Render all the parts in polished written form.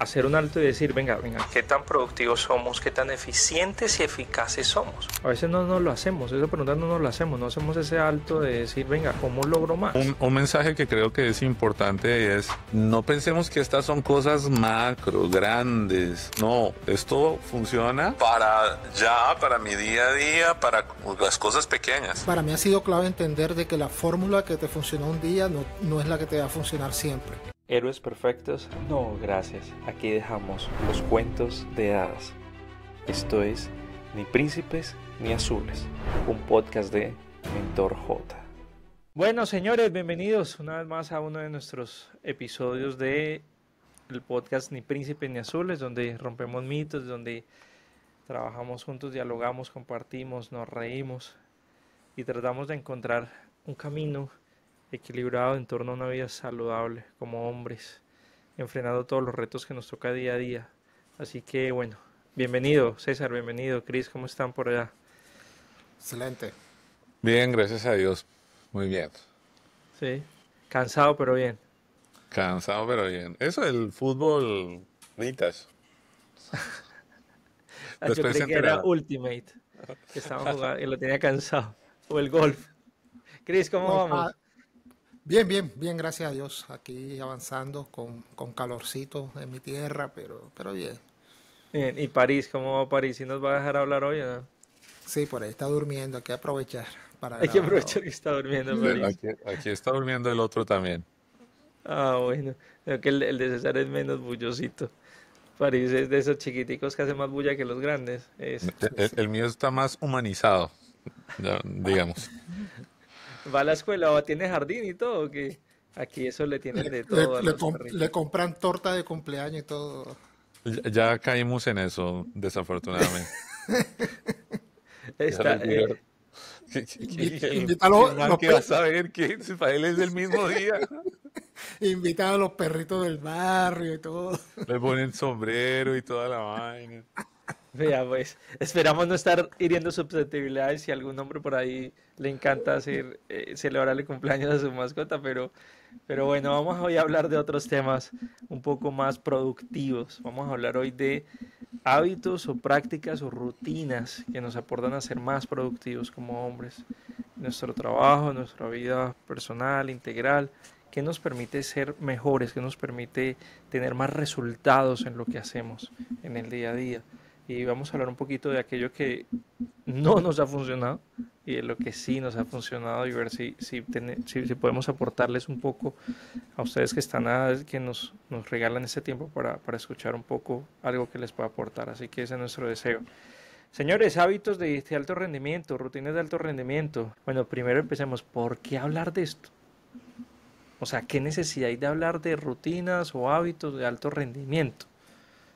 hacer un alto y decir, venga, ¿qué tan productivos somos? ¿Qué tan eficientes y eficaces somos? A veces no lo hacemos, esa pregunta no lo hacemos, no hacemos ese alto de decir, venga, ¿cómo logro más? Un mensaje que creo que es importante es, no pensemos que estas son cosas macro, grandes. No, esto funciona para mi día a día, para las cosas pequeñas. Para mí ha sido clave entender de que la fórmula que te funcionó un día no es la que te va a funcionar siempre. ¿Héroes perfectos? No, gracias. Aquí dejamos los cuentos de hadas. Esto es Ni Príncipes ni Azules, un podcast de Mentor J. Bueno, señores, bienvenidos una vez más a uno de nuestros episodios de el podcast Ni Príncipes ni Azules, donde rompemos mitos, donde trabajamos juntos, dialogamos, compartimos, nos reímos y tratamos de encontrar un camino equilibrado en torno a una vida saludable como hombres, enfrentando todos los retos que nos toca día a día. Así que bueno, bienvenido César, bienvenido Cris, ¿cómo están por allá? Excelente. Bien, gracias a Dios. Muy bien. Sí, cansado pero bien. Cansado, pero bien. Eso del fútbol vintage. Yo creí que era Ultimate, que estaba jugando y lo tenía cansado. O el golf. Cris, ¿cómo vamos? Bien, gracias a Dios. Aquí avanzando con calorcito en mi tierra, pero bien. Bien, ¿y París? ¿Cómo va París? ¿Sí nos va a dejar hablar hoy o no? Sí, por ahí está durmiendo, hay que aprovechar para Hay que grabar aprovechar hoy. que está durmiendo París. Aquí está durmiendo el otro también. Ah, bueno. Creo que el de César es menos bullosito. París es de esos chiquiticos que hacen más bulla que los grandes. El mío está más humanizado, ya, digamos. ¿Va a la escuela o tiene jardín y todo? Que aquí eso le tienen de todo a los Le perritos. compran torta de cumpleaños y todo. Ya caímos en eso, desafortunadamente. Ya Está, les digo, Invítalo, el man que va a saber que para él es del mismo día. invita a los perritos del barrio y todo. Le ponen sombrero y toda la vaina. vea, pues, esperamos no estar hiriendo susceptibilidades si algún hombre por ahí le encanta hacer, celebrar el cumpleaños de su mascota, pero bueno, vamos hoy a hablar de otros temas un poco más productivos. Vamos a hablar hoy de hábitos o prácticas o rutinas que nos aportan a ser más productivos como hombres. Nuestro trabajo, nuestra vida personal, integral, que nos permite ser mejores, que nos permite tener más resultados en lo que hacemos en el día a día. Y vamos a hablar un poquito de aquello que no nos ha funcionado y de lo que sí nos ha funcionado y ver si podemos aportarles un poco a ustedes que están que nos regalan este tiempo para escuchar un poco algo que les pueda aportar. Así que ese es nuestro deseo. Señores, hábitos de alto rendimiento, rutinas de alto rendimiento. Bueno, primero empecemos. ¿Por qué hablar de esto? O sea, ¿qué necesidad hay de hablar de rutinas o hábitos de alto rendimiento?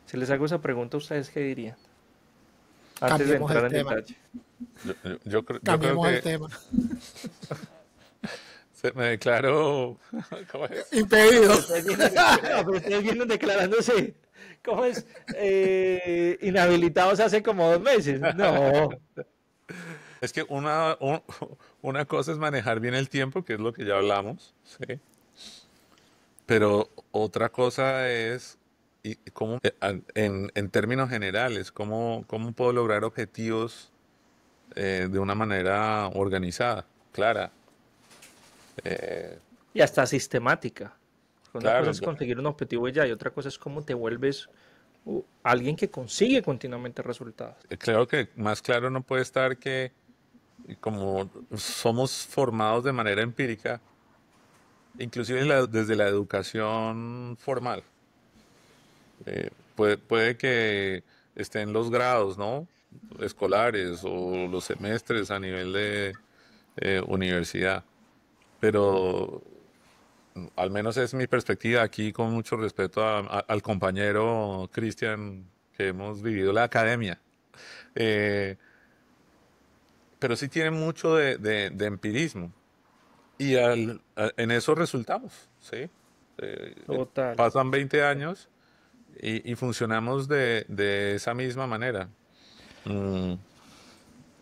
Si les hago esa pregunta, ¿ustedes qué dirían? Antes de Cambiemos entrar el en tema. detalle. Yo creo Cambiemos el que tema. me declaro. ¿Cómo es? Impedido. Ustedes vienen declarándose, ¿cómo es? Inhabilitados hace como 2 meses. No. Es que una cosa es manejar bien el tiempo, que es lo que ya hablamos, ¿sí? Pero otra cosa es cómo, en términos generales, cómo puedo lograr objetivos de una manera organizada, clara. Eh, Y hasta sistemática. Una cosa claro, es conseguir un objetivo y ya, y otra cosa es cómo te vuelves alguien que consigue continuamente resultados. claro que más claro no puede estar que como somos formados de manera empírica, inclusive desde la educación formal. Puede que estén los grados, ¿no? Escolares o los semestres a nivel de universidad, pero al menos es mi perspectiva aquí con mucho respeto al compañero Cristian que hemos vivido la academia. Eh, pero sí tiene mucho de empirismo y en eso resultamos, ¿sí? Total. Pasan 20 años y funcionamos de esa misma manera. Mm,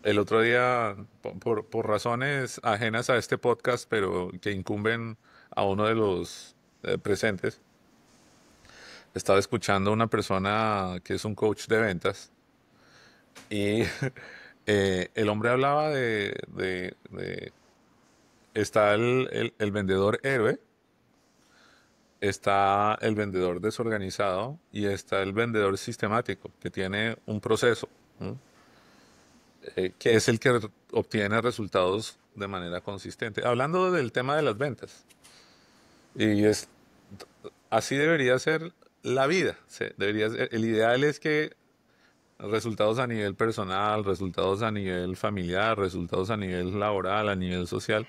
el otro día, por razones ajenas a este podcast, pero que incumben a uno de los presentes, estaba escuchando a una persona que es un coach de ventas y el hombre hablaba está el vendedor héroe, está el vendedor desorganizado y está el vendedor sistemático, que tiene un proceso, ¿no? Que es el que obtiene resultados de manera consistente. Hablando del tema de las ventas, y es así debería ser la vida. El ideal es que resultados a nivel personal, resultados a nivel familiar, resultados a nivel laboral, a nivel social,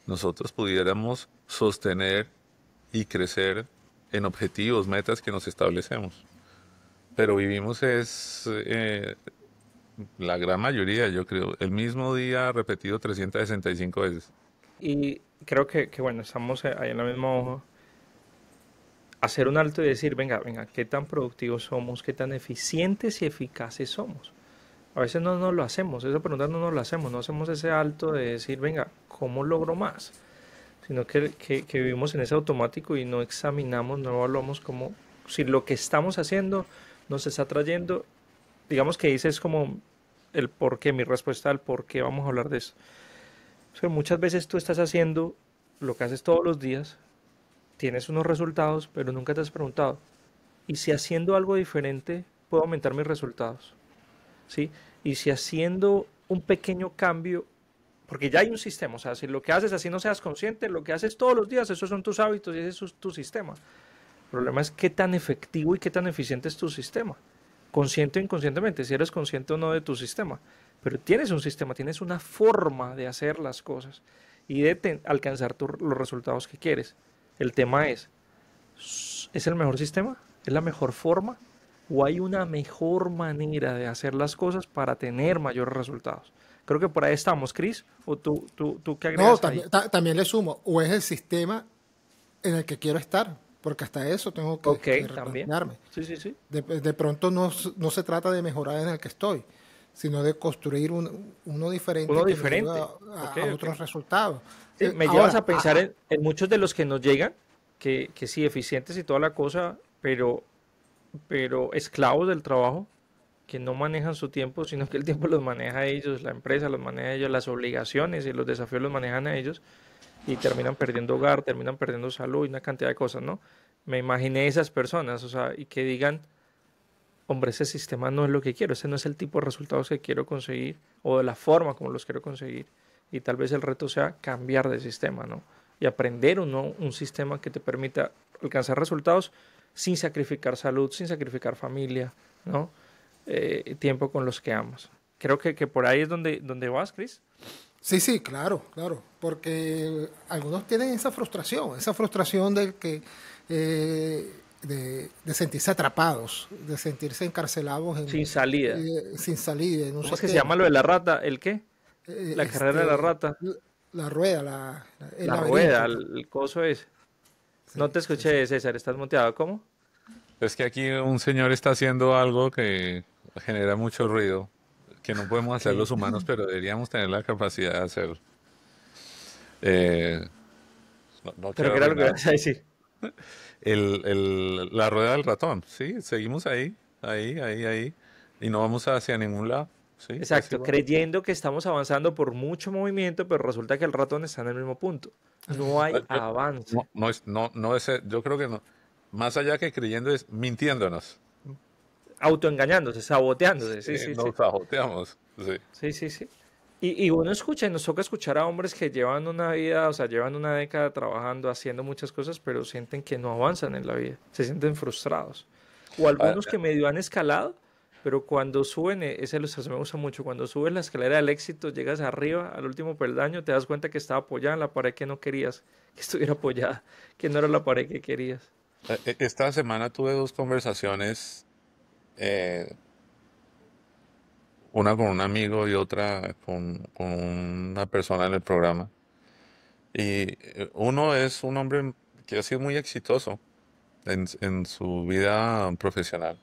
nosotros pudiéramos sostener y crecer en objetivos, metas que nos establecemos. Pero vivimos la gran mayoría, yo creo, el mismo día repetido 365 veces. Y creo que bueno, estamos ahí en la misma hoja. Hacer un alto y decir, venga, venga, qué tan productivos somos, qué tan eficientes y eficaces somos. A veces no nos lo hacemos, esa pregunta no nos lo hacemos, no hacemos ese alto de decir, venga, ¿cómo logro más? Sino que vivimos en ese automático y no examinamos, no evaluamos como si lo que estamos haciendo nos está trayendo, digamos que dices como el por qué, mi respuesta al por qué vamos a hablar de eso. O sea, muchas veces tú estás haciendo lo que haces todos los días, tienes unos resultados, pero nunca te has preguntado, ¿y si haciendo algo diferente puedo aumentar mis resultados? ¿Sí? Y si haciendo un pequeño cambio, porque ya hay un sistema, o sea, si lo que haces así no seas consciente, lo que haces todos los días, esos son tus hábitos y ese es tu sistema. El problema es qué tan efectivo y qué tan eficiente es tu sistema. Consciente o inconscientemente, si eres consciente o no de tu sistema. Pero tienes un sistema, tienes una forma de hacer las cosas y de alcanzar los resultados que quieres. El tema ¿es el mejor sistema? ¿Es la mejor forma? ¿O hay una mejor manera de hacer las cosas para tener mayores resultados? Creo que por ahí estamos, Chris. ¿O tú qué No, agregas ahí? también le sumo, o es el sistema en el que quiero estar, porque hasta eso tengo Ok, que también. replantearme. Sí, sí, sí. De pronto no se trata de mejorar en el que estoy, sino de construir uno diferente Uno que me lleve diferente. Ok, a ok. otros resultados. Sí, me llevas Ahora, a pensar en muchos de los que nos llegan, que sí, eficientes y toda la cosa, pero esclavos del trabajo, que no manejan su tiempo, sino que el tiempo los maneja ellos, la empresa los maneja ellos, las obligaciones y los desafíos los manejan a ellos y terminan perdiendo hogar, terminan perdiendo salud y una cantidad de cosas, ¿no? Me imaginé esas personas, o sea, y que digan, hombre, ese sistema no es lo que quiero, ese no es el tipo de resultados que quiero conseguir o de la forma como los quiero conseguir. Y tal vez el reto sea cambiar de sistema, ¿no? Y aprender un sistema que te permita alcanzar resultados sin sacrificar salud, sin sacrificar familia, ¿no? Tiempo con los que amas. Creo que por ahí es donde vas, Chris. sí, sí, claro, claro, porque algunos tienen esa frustración del que de sentirse atrapados, de sentirse encarcelados Sin salida. sin salida en un ¿Cómo es que se llama sistema. lo de la rata? ¿El qué? La carrera de la Este, rata. la rueda, el La rueda, laberinto. el coso es. Sí, No te sí, sí. escuché, César, estás muteado. ¿Cómo? Es que aquí un señor está haciendo algo que genera mucho ruido, que no podemos hacer Ok. los humanos, pero deberíamos tener la capacidad de hacerlo. Eh, no Pero quiero ¿qué era lo que arruinar. ibas a decir? La rueda del ratón, sí, seguimos ahí, y no vamos hacia ningún lado, sí, así Exacto, va. creyendo que estamos avanzando por mucho movimiento, pero resulta que el ratón está en el mismo punto. No hay avance. Yo creo que no, más allá que creyendo es mintiéndonos. Autoengañándose, saboteándose. Sí, sí, sí. Nos saboteamos, sí. Sí, sí, sí. Y uno escucha, y nos toca escuchar a hombres que llevan una vida, o sea, llevan una década trabajando, haciendo muchas cosas, pero sienten que no avanzan en la vida, se sienten frustrados. O Ah, algunos que medio han escalado, pero cuando suben, ese me gusta mucho, cuando subes la escalera del éxito, llegas arriba, al último peldaño, te das cuenta que estaba apoyada en la pared que no querías que estuviera apoyada, que no era la pared que querías. Esta semana tuve dos conversaciones, eh, una con un amigo y otra con una persona en el programa. Y uno es un hombre que ha sido muy exitoso en su vida profesional.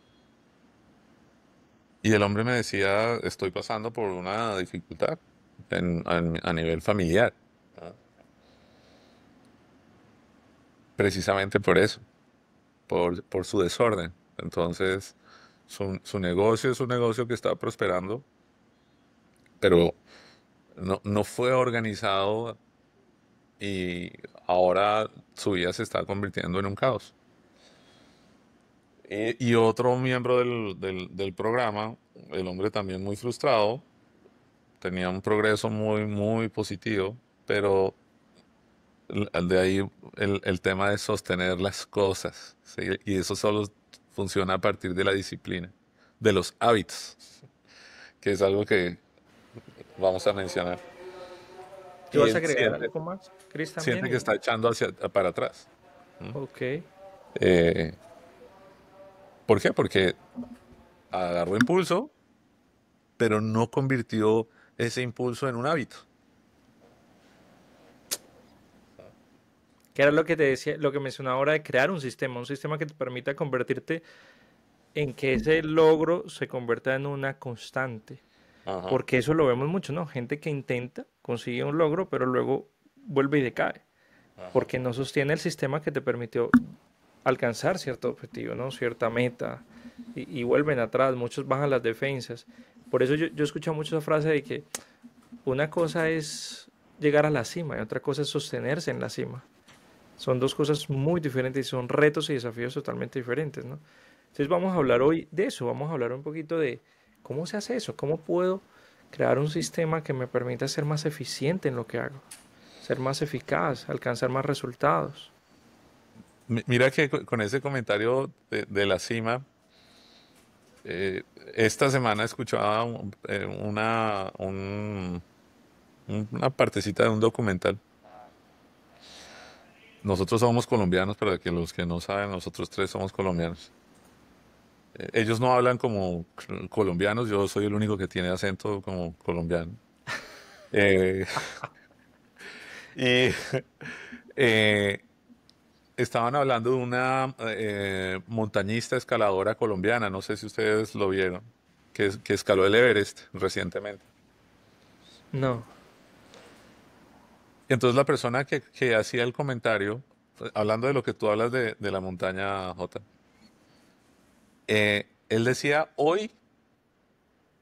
Y el hombre me decía, estoy pasando por una dificultad a nivel familiar, ¿no? Precisamente por eso. por su desorden. Entonces, su negocio es un negocio que está prosperando, pero no fue organizado y ahora su vida se está convirtiendo en un caos. Y otro miembro del programa, el hombre también muy frustrado, tenía un progreso muy positivo, pero de ahí el tema de sostener las cosas, ¿sí? Y eso solo funciona a partir de la disciplina, de los hábitos, que es algo que vamos a mencionar. ¿Tú Y vas a él agregar algo más, Chris, siente también? que está echando para atrás. ¿M? Ok. Eh, ¿Por qué? Porque agarró impulso, pero no convirtió ese impulso en un hábito. Que era lo que te decía, lo que mencionaba ahora de crear un sistema que te permita convertirte en que ese logro se convierta en una constante. Ajá, Porque eso lo vemos mucho, ¿no? Gente que intenta, consigue un logro, pero luego vuelve y decae. ajá. Porque no sostiene el sistema que te permitió alcanzar cierto objetivo, ¿no? Cierta meta. Y vuelven atrás, muchos bajan las defensas. Por eso yo he escuchado mucho esa frase de que una cosa es llegar a la cima y otra cosa es sostenerse en la cima. Son dos cosas muy diferentes y son retos y desafíos totalmente diferentes, ¿no? Entonces vamos a hablar hoy de eso, vamos a hablar un poquito de cómo se hace eso, cómo puedo crear un sistema que me permita ser más eficiente en lo que hago, ser más eficaz, alcanzar más resultados. Mira que con ese comentario de la cima, esta semana escuchaba una partecita de un documental. Nosotros somos colombianos, para que los que no saben, nosotros tres somos colombianos. Ellos no hablan como colombianos, yo soy el único que tiene acento como colombiano. Eh, y eh, estaban hablando de una montañista escaladora colombiana, no sé si ustedes lo vieron, que escaló el Everest recientemente. No, Y entonces la persona que hacía el comentario, hablando de lo que tú hablas de la montaña J, él decía, hoy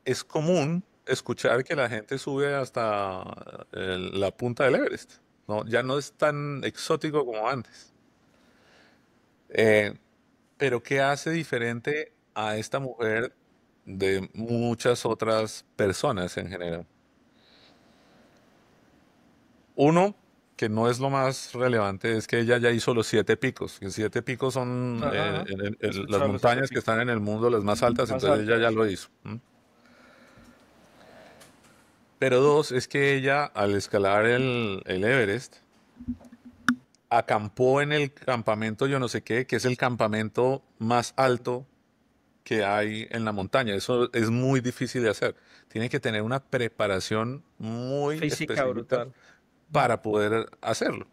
es común escuchar que la gente sube hasta la punta del Everest, ¿no? Ya no es tan exótico como antes. Eh, pero ¿qué hace diferente a esta mujer de muchas otras personas en general? Uno, que no es lo más relevante, es que ella ya hizo los 7 picos. Los 7 picos son ajá, ajá. He las escuchado los siete montañas que picos están en el mundo, las más altas, más entonces ella ya altos. lo hizo. ¿M? Pero dos, es que ella al escalar el Everest, acampó en el campamento yo no sé qué, que es el campamento más alto que hay en la montaña. Eso es muy difícil de hacer. Tiene que tener una preparación muy Física específica brutal. Mm. para poder hacerlo.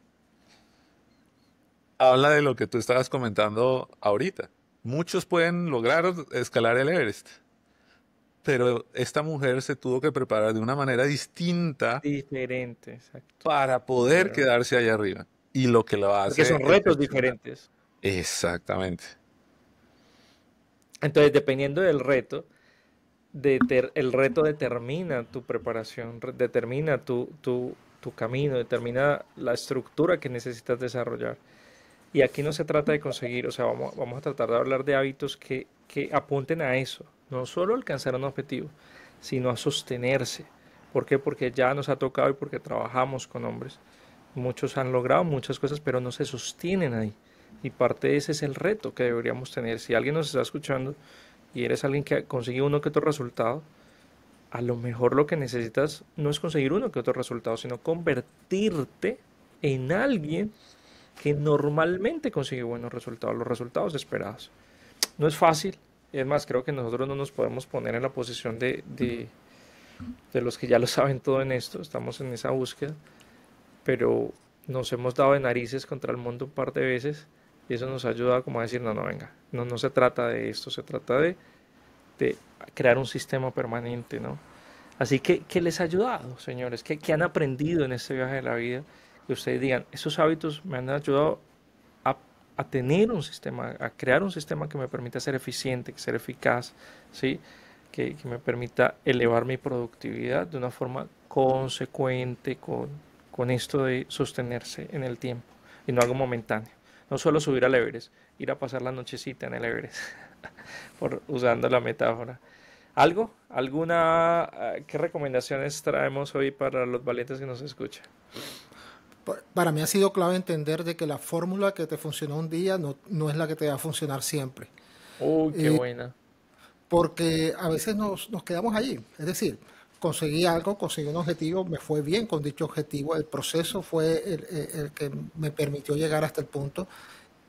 Habla de lo que tú estabas comentando ahorita. Muchos pueden lograr escalar el Everest, pero esta mujer se tuvo que preparar de una manera distinta Diferente, exacto. para poder Pero- quedarse allá arriba. Y lo que lo Porque hace son retos excepcional. diferentes. Exactamente. Entonces, dependiendo del reto, el reto determina tu preparación, determina tu camino, determina la estructura que necesitas desarrollar. Y aquí no se trata de conseguir, o sea, vamos a tratar de hablar de hábitos que apunten a eso, no solo alcanzar un objetivo, sino a sostenerse. ¿Por qué? Porque ya nos ha tocado y porque trabajamos con hombres. Muchos han logrado muchas cosas, pero no se sostienen ahí. Y parte de ese es el reto que deberíamos tener. Si alguien nos está escuchando y eres alguien que consigue uno que otro resultado, a lo mejor lo que necesitas no es conseguir uno que otro resultado, sino convertirte en alguien que normalmente consigue buenos resultados, los resultados esperados. No es fácil, es más, creo que nosotros no nos podemos poner en la posición de los que ya lo saben todo en esto, estamos en esa búsqueda, pero nos hemos dado de narices contra el mundo un par de veces y eso nos ha ayudado como a decir, no, no, venga, no se trata de esto, se trata de crear un sistema permanente, ¿no? Así que, ¿qué les ha ayudado, señores? ¿Qué han aprendido en este viaje de la vida? Que ustedes digan, esos hábitos me han ayudado a, a tener un sistema, a crear un sistema que me permita ser eficiente, ser eficaz, ¿sí? Que me permita elevar mi productividad de una forma consecuente con esto de sostenerse en el tiempo y no algo momentáneo. No solo subir al Everest, ir a pasar la nochecita en el Everest, usando la metáfora. ¿Algo? ¿Qué recomendaciones traemos hoy para los valientes que nos escuchan? Para mí ha sido clave entender de que la fórmula que te funcionó un día no es la que te va a funcionar siempre. Uy, qué Eh, buena. Porque a veces nos quedamos allí. Es decir, conseguí algo, conseguí un objetivo, me fue bien con dicho objetivo, el proceso fue el que me permitió llegar hasta el punto.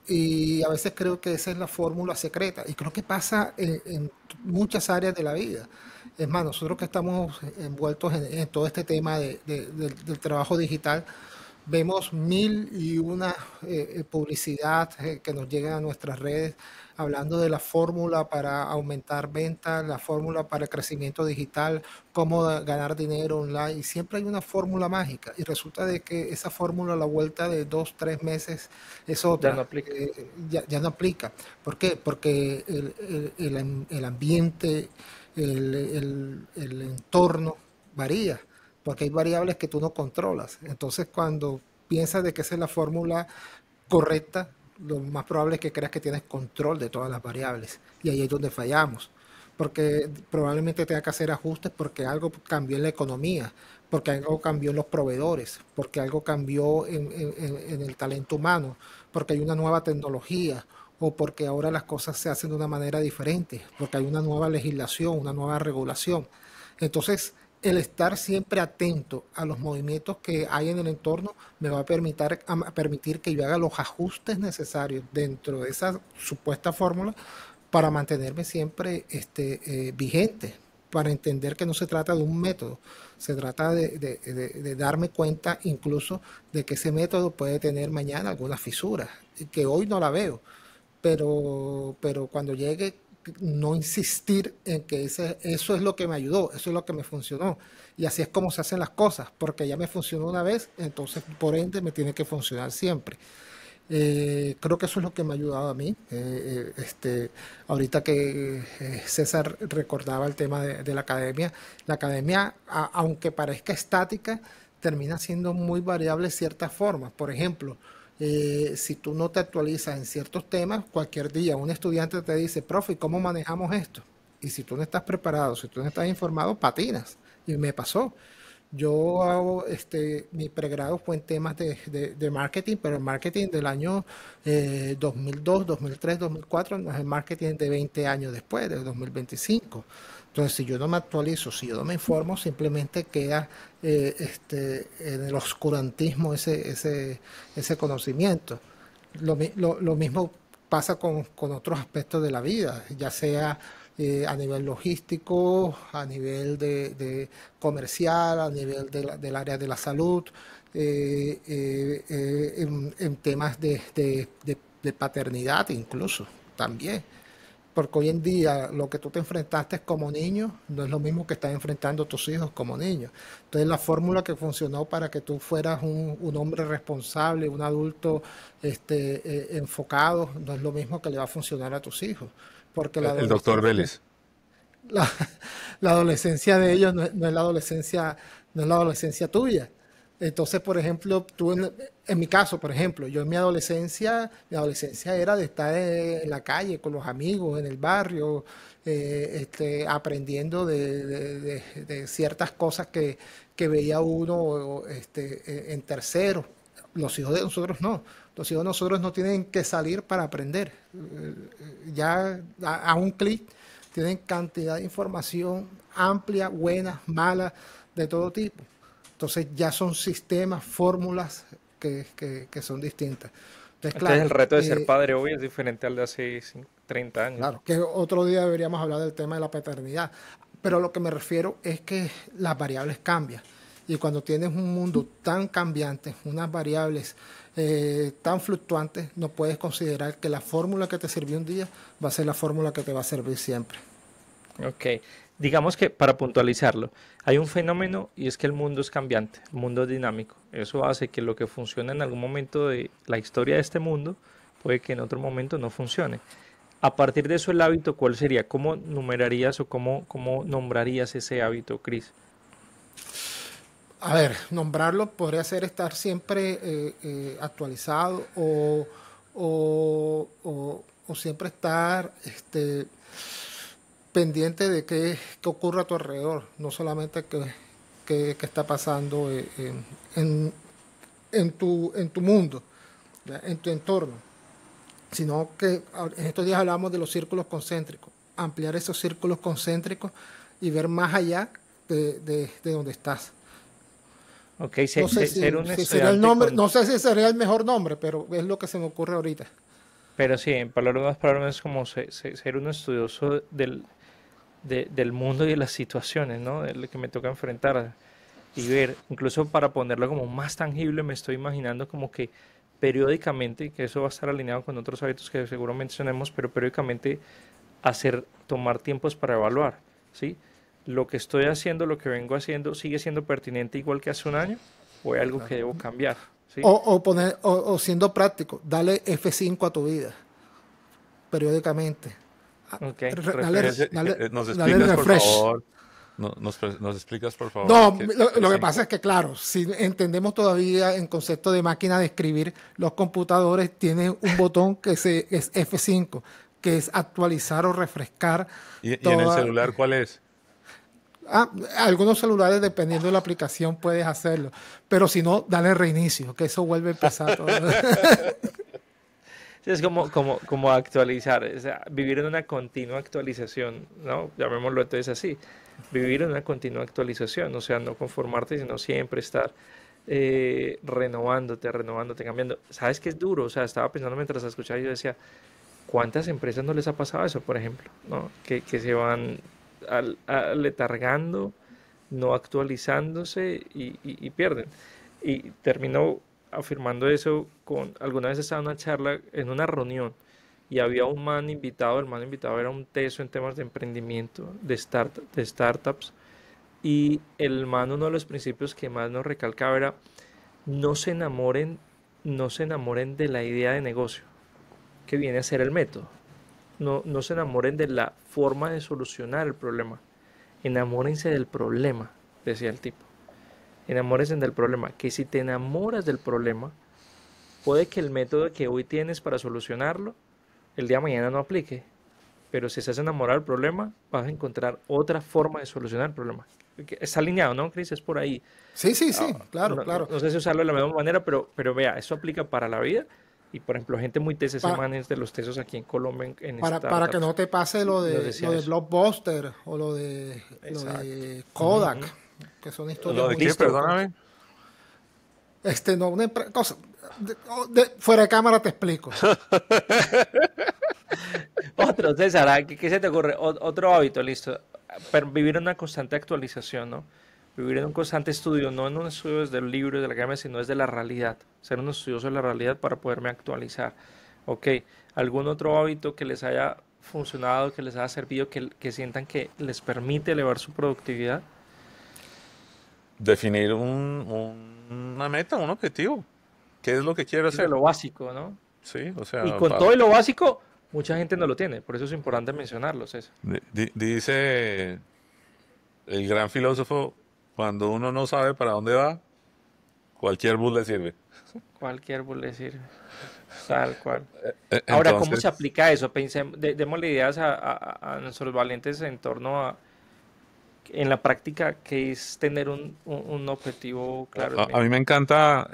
Y a veces creo que esa es la fórmula secreta. Y creo que pasa en muchas áreas de la vida. Es más, nosotros que estamos envueltos en todo este tema del trabajo digital, vemos mil y una publicidad que nos llega a nuestras redes hablando de la fórmula para aumentar ventas, la fórmula para el crecimiento digital, cómo ganar dinero online. Y siempre hay una fórmula mágica. Y resulta de que esa fórmula a la vuelta de 2, 3 meses es Ya no otra. aplica. Ya no aplica. ¿Por qué? Porque el ambiente, el entorno varía, porque hay variables que tú no controlas. Entonces, cuando piensas de que esa es la fórmula correcta, lo más probable es que creas que tienes control de todas las variables. Y ahí es donde fallamos. Porque probablemente tenga que hacer ajustes porque algo cambió en la economía, porque algo cambió en los proveedores, porque algo cambió en el talento humano, porque hay una nueva tecnología o porque ahora las cosas se hacen de una manera diferente, porque hay una nueva legislación, una nueva regulación. Entonces, el estar siempre atento a los movimientos que hay en el entorno me va a permitir que yo haga los ajustes necesarios dentro de esa supuesta fórmula para mantenerme siempre vigente, para entender que no se trata de un método, se trata de darme cuenta incluso de que ese método puede tener mañana alguna fisura, que hoy no la veo, pero cuando llegue no insistir en que eso es lo que me ayudó, eso es lo que me funcionó. Y así es como se hacen las cosas, porque ya me funcionó una vez, entonces por ende me tiene que funcionar siempre. Creo que eso es lo que me ha ayudado a mí. Ahorita que César recordaba el tema de la academia, aunque parezca estática, termina siendo muy variable en ciertas formas. Por ejemplo, si tú no te actualizas en ciertos temas, cualquier día un estudiante te dice, profe, ¿cómo manejamos esto? Y si tú no estás preparado, si tú no estás informado, patinas. Y me pasó. Yo hago, mi pregrado fue en temas de marketing, pero el marketing del año 2002, 2003, 2004, no es el marketing de 20 años después, del 2025. Entonces, si yo no me actualizo, si yo no me informo, simplemente queda en el oscurantismo ese conocimiento. Lo mismo pasa con otros aspectos de la vida, ya sea a nivel logístico, a nivel de comercial, a nivel del área de la salud, en temas de paternidad incluso también. Porque hoy en día lo que tú te enfrentaste como niño no es lo mismo que estás enfrentando a tus hijos como niños. Entonces la fórmula que funcionó para que tú fueras un hombre responsable, un adulto enfocado, no es lo mismo que le va a funcionar a tus hijos. Porque El doctor Vélez. la, la adolescencia de ellos no es la adolescencia, no es la adolescencia tuya. Entonces, por ejemplo, tú en mi caso, por ejemplo, yo en mi adolescencia era de estar en la calle con los amigos, en el barrio, aprendiendo de ciertas cosas que veía uno en terceros. Los hijos de nosotros no. Los hijos de nosotros no tienen que salir para aprender. Ya a un clic tienen cantidad de información amplia, buena, mala, de todo tipo. Entonces ya son sistemas, fórmulas que son distintas. Entonces, Entonces claro, el reto de ser padre hoy es diferente al de hace 30 años. claro, que otro día deberíamos hablar del tema de la paternidad. Pero lo que me refiero es que las variables cambian. Y cuando tienes un mundo tan cambiante, unas variables tan fluctuantes, no puedes considerar que la fórmula que te sirvió un día va a ser la fórmula que te va a servir siempre. Ok, digamos que para puntualizarlo, hay un fenómeno y es que el mundo es cambiante, el mundo es dinámico. Eso hace que lo que funciona en algún momento de la historia de este mundo puede que en otro momento no funcione. A partir de eso, el hábito, ¿cuál sería? ¿Cómo numerarías o cómo nombrarías ese hábito, Chris? A ver, nombrarlo podría ser estar siempre actualizado o siempre estar pendiente de qué ocurre a tu alrededor, no solamente qué está pasando en, en tu mundo, ¿ya? En tu entorno, sino que en estos días hablamos de los círculos concéntricos, ampliar esos círculos concéntricos y ver más allá de donde estás. Ok, No sé ser un si sería el estudiante nombre, con... no sé si sería el mejor nombre, pero es lo que se me ocurre ahorita. Pero sí, en palabras es como ser un estudioso del mundo y de las situaciones, ¿no? De lo que me toca enfrentar y ver, incluso para ponerlo como más tangible, me estoy imaginando como que periódicamente, que eso va a estar alineado con otros hábitos que seguro mencionemos, pero periódicamente tomar tiempos para evaluar, ¿sí? Lo que estoy haciendo, lo que vengo haciendo, sigue siendo pertinente igual que hace un año, o hay algo que Claro. debo cambiar, ¿sí? O siendo práctico, dale F5 a tu vida periódicamente. Ok, Dale, refresh. ¿Nos dale explicas, por refresh. favor? Nos explicas, por favor, No, qué es lo que F5? pasa es que, claro, si entendemos todavía en concepto de máquina de escribir, los computadores tienen un botón es F5, que es actualizar o refrescar Y en el toda. celular cuál es? Ah, algunos celulares, dependiendo de la aplicación, puedes hacerlo, pero si no, dale reinicio, que eso vuelve a empezar todo. Sí, es como actualizar, o sea, vivir en una continua actualización, ¿no? Llamémoslo entonces así, vivir en una continua actualización, o sea, no conformarte, sino siempre estar renovándote, cambiando. ¿Sabes qué es duro? O sea, estaba pensando mientras escuchaba y yo decía, ¿cuántas empresas no les ha pasado eso, por ejemplo? ¿No? Que se van letargando, no actualizándose y pierden. Y termino afirmando eso con, alguna vez estaba en una charla, en una reunión, y había un man invitado, el man invitado era un teso en temas de emprendimiento, de startups, y el man, uno de los principios que más nos recalcaba era, no se enamoren, no se enamoren de la idea de negocio, que viene a ser el método. No se enamoren de la forma de solucionar el problema. Enamórense del problema, decía el tipo. Enamórense del problema. Que si te enamoras del problema, puede que el método que hoy tienes para solucionarlo, el día de mañana no aplique. Pero si estás enamorado del problema, vas a encontrar otra forma de solucionar el problema. Está alineado, ¿no, Chris? Es por ahí. Sí, sí, sí, Ah, claro, no, claro. no sé si usarlo de la misma manera, pero vea, eso aplica para la vida. Y por ejemplo, gente muy tesa, ese Pa- man es de los tesos aquí en Colombia en para que startups. no te pase Nos lo decía de eso. Blockbuster o lo Exacto. de Ujú, Kodak, ujú. que son historias ¿Lo de muy qué? Listo. chistosas. Perdóname. No, cosa, fuera de cámara te explico. Otro, César, ¿qué se te ocurre? Otro hábito, listo. Vivir en una constante actualización, ¿no? Vivir en un constante estudio, no en un estudio desde el libro y de la academia, sino desde la realidad. Ser un estudioso de la realidad para poderme actualizar. Ok, ¿algún otro hábito que les haya funcionado, que les haya servido, que sientan que les permite elevar su productividad? Definir una meta, un objetivo. ¿Qué es lo que quiero Desde hacer? lo básico, ¿no? Sí, o Y sea, con todo y lo básico, mucha gente no lo tiene, por eso es importante mencionarlo, César. dice el gran filósofo, cuando uno no sabe para dónde va, cualquier bus le sirve. Cualquier bullet sirve, tal cual. Ahora, ¿cómo se Entonces, aplica eso? Démosle ideas a nuestros valientes en torno a, en la práctica, que es tener un objetivo claro en a mí mente. me encanta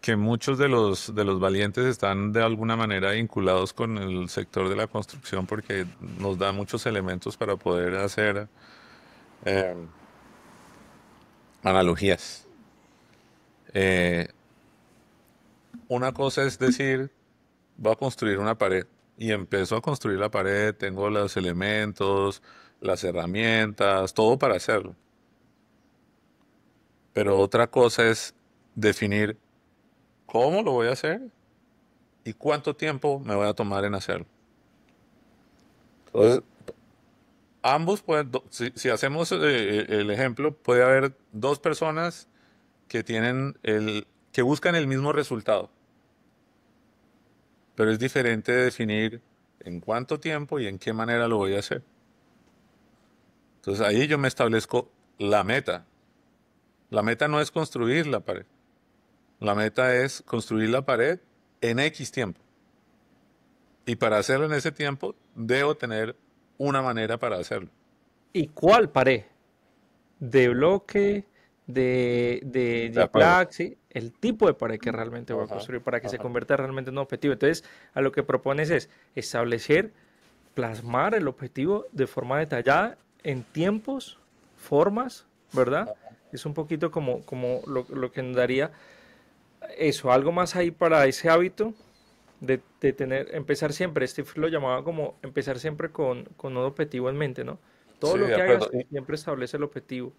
que muchos de los valientes están de alguna manera vinculados con el sector de la construcción porque nos da muchos elementos para poder hacer eh, analogías. Eh, una cosa es decir, voy a construir una pared y empiezo a construir la pared, tengo los elementos, las herramientas, todo para hacerlo. Pero otra cosa es definir cómo lo voy a hacer y cuánto tiempo me voy a tomar en hacerlo. Entonces, ambos pueden, si hacemos el ejemplo, puede haber dos personas que que buscan el mismo resultado. pero es diferente definir en cuánto tiempo y en qué manera lo voy a hacer. Entonces ahí yo me establezco la meta. La meta no es construir la pared. La meta es construir la pared en X tiempo. Y para hacerlo en ese tiempo, debo tener una manera para hacerlo. ¿Y cuál pared? ¿De bloque? ¿De De acuerdo. G-Plaque? ¿Sí? El tipo de pared que realmente voy a Ajá, construir para que se ajá. convierta realmente en un objetivo. Entonces, a lo que propones es establecer, plasmar el objetivo de forma detallada en tiempos, formas, ¿verdad? Es un poquito como lo que nos daría eso, algo más ahí para ese hábito de tener, empezar siempre, Steve lo llamaba como empezar siempre con un objetivo en mente, ¿no? Todo Sí, lo de que acuerdo. hagas, siempre establece el objetivo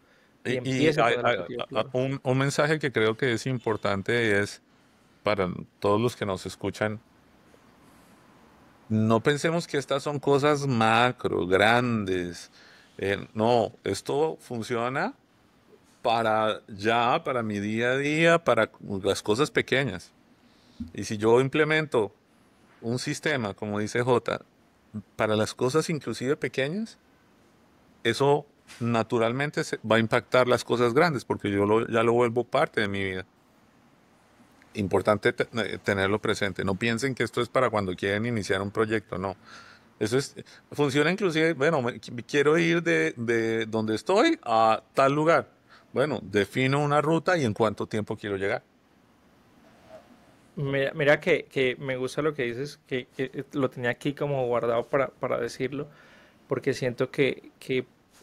y Y empieza con el objetivo claro. un mensaje que creo que es importante es para todos los que nos escuchan, no pensemos que estas son cosas macro, grandes. No, esto funciona para ya, para mi día a día, para las cosas pequeñas. Y si yo implemento un sistema, como dice J, para las cosas inclusive pequeñas, eso naturalmente va a impactar las cosas grandes, porque ya lo vuelvo parte de mi vida. Importante tenerlo presente. No piensen que esto es para cuando quieren iniciar un proyecto, no. Eso es, funciona inclusive, bueno, quiero ir de donde estoy a tal lugar. Bueno, defino una ruta y en cuánto tiempo quiero llegar. Mira que me gusta lo que dices, que lo tenía aquí como guardado para decirlo, porque siento que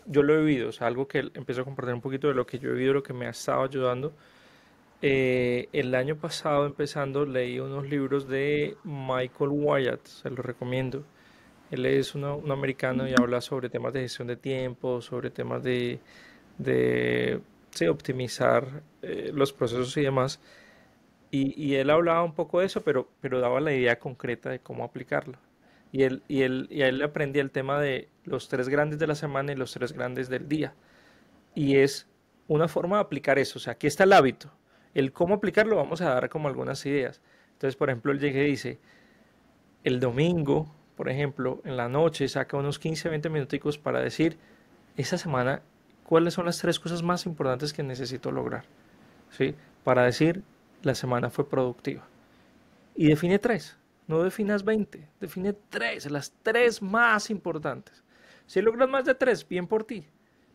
yo lo he vivido, o sea, algo que empiezo a compartir un poquito de lo que yo he vivido, lo que me ha estado ayudando. El año pasado, empezando, leí unos libros de Michael Wyatt, se los recomiendo. Él es un americano y habla sobre temas de gestión de tiempo, sobre temas de sí, optimizar los procesos y demás. Y él hablaba un poco de eso, pero daba la idea concreta de cómo aplicarlo. Y a él le aprendí el tema de los tres grandes de la semana y los tres grandes del día. Y es una forma de aplicar eso. O sea, aquí está el hábito. El cómo aplicarlo vamos a dar como algunas ideas. Entonces, por ejemplo, él llega y dice, el domingo, por ejemplo, en la noche, saca unos 15, 20 minuticos para decir, esa semana, ¿cuáles son las tres cosas más importantes que necesito lograr? ¿Sí? Para decir, la semana fue productiva. Y define tres, no definas 20, define tres, las tres más importantes. Si logras más de tres, bien por ti,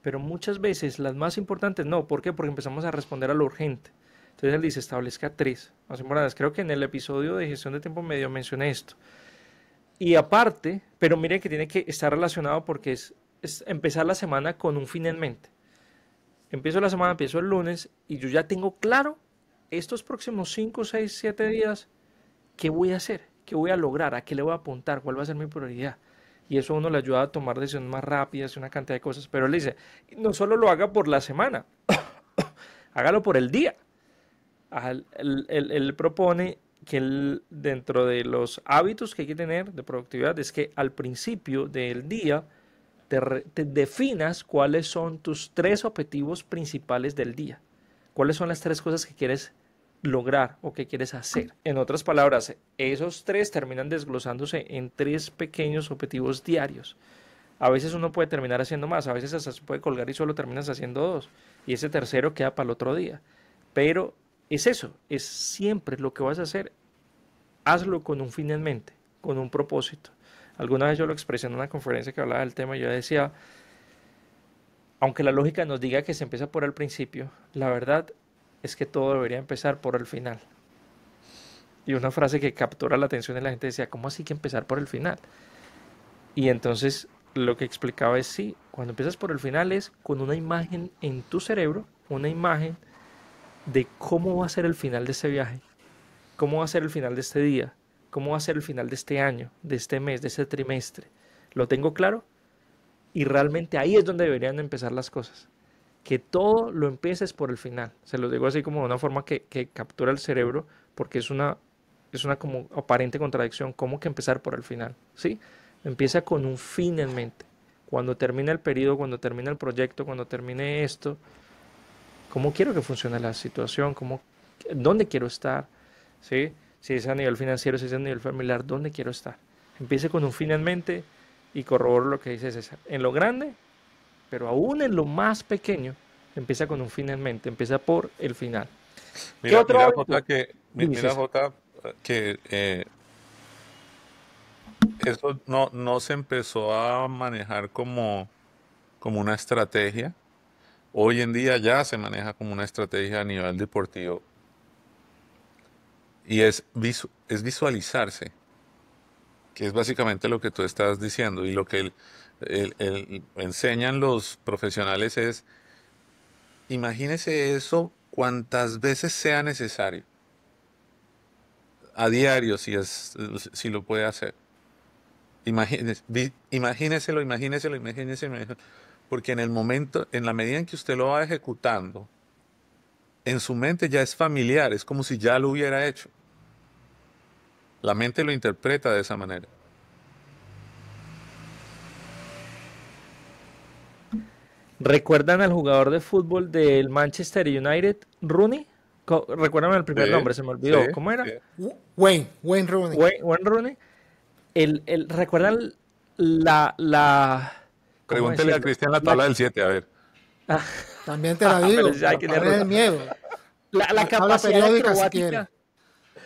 pero muchas veces las más importantes no. ¿Por qué? Porque empezamos a responder a lo urgente. Entonces él dice, establezca tres más importantes. Creo que en el episodio de gestión de tiempo medio mencioné esto. Y aparte, pero miren que tiene que estar relacionado porque es empezar la semana con un fin en mente. Empiezo la semana, empiezo el lunes y yo ya tengo claro estos próximos 5, 6, 7 días qué voy a hacer, qué voy a lograr, a qué le voy a apuntar, cuál va a ser mi prioridad. Y eso a uno le ayuda a tomar decisiones más rápidas y una cantidad de cosas. Pero él dice, no solo lo haga por la semana, hágalo por el día. Él propone que dentro de los hábitos que hay que tener de productividad es que al principio del día te definas cuáles son tus tres objetivos principales del día. ¿Cuáles son las tres cosas que quieres lograr o que quieres hacer? En otras palabras, esos tres terminan desglosándose en tres pequeños objetivos diarios. A veces uno puede terminar haciendo más, a veces hasta se puede colgar y solo terminas haciendo dos. Y ese tercero queda para el otro día. Pero es eso, es siempre lo que vas a hacer, hazlo con un fin en mente, con un propósito. Alguna vez yo lo expresé en una conferencia que hablaba del tema y yo decía, aunque la lógica nos diga que se empieza por el principio, la verdad es que todo debería empezar por el final. Y una frase que captura la atención de la gente decía, ¿cómo así que empezar por el final? Y entonces lo que explicaba es sí, cuando empiezas por el final es con una imagen en tu cerebro, una imagen de cómo va a ser el final de este viaje, cómo va a ser el final de este día, cómo va a ser el final de este año, de este mes, de este trimestre. ¿Lo tengo claro? Y realmente ahí es donde deberían empezar las cosas. Que todo lo empieces por el final. Se lo digo así como de una forma que captura el cerebro, porque es una como aparente contradicción. ¿Cómo que empezar por el final? ¿Sí? Empieza con un fin en mente. Cuando termine el periodo, cuando termine el proyecto, cuando termine esto, ¿cómo quiero que funcione la situación? ¿Dónde quiero estar? ¿Sí? si es a nivel financiero, si es a nivel familiar, ¿dónde quiero estar? Empiece con un fin en mente y corroboro lo que dice César. En lo grande, pero aún en lo más pequeño, empieza con un fin en mente, empieza por el final. ¿Qué Mira, otro mira, Jota, hábito? Dime, mira, César. Jota, que eso no se empezó a manejar como una estrategia. Hoy en día ya se maneja como una estrategia a nivel deportivo y es visualizarse, que es básicamente lo que tú estás diciendo y lo que enseñan los profesionales es, imagínese eso cuantas veces sea necesario, a diario si lo puede hacer. Imagíneselo, porque en el momento, en la medida en que usted lo va ejecutando, en su mente ya es familiar, es como si ya lo hubiera hecho. La mente lo interpreta de esa manera. ¿Recuerdan al jugador de fútbol del Manchester United, Rooney? Recuérdame el primer Sí, nombre, se me sí, olvidó. ¿Cómo era? sí. Wayne Rooney. Wayne Rooney. ¿Recuerdan ¿cómo Pregúntele a decirlo? Cristian la La, tabla del 7 a ver. También te la pero digo, ya hay para que poner el tenerlo. miedo. La Tabla capacidad periódica si quieres. acrobática,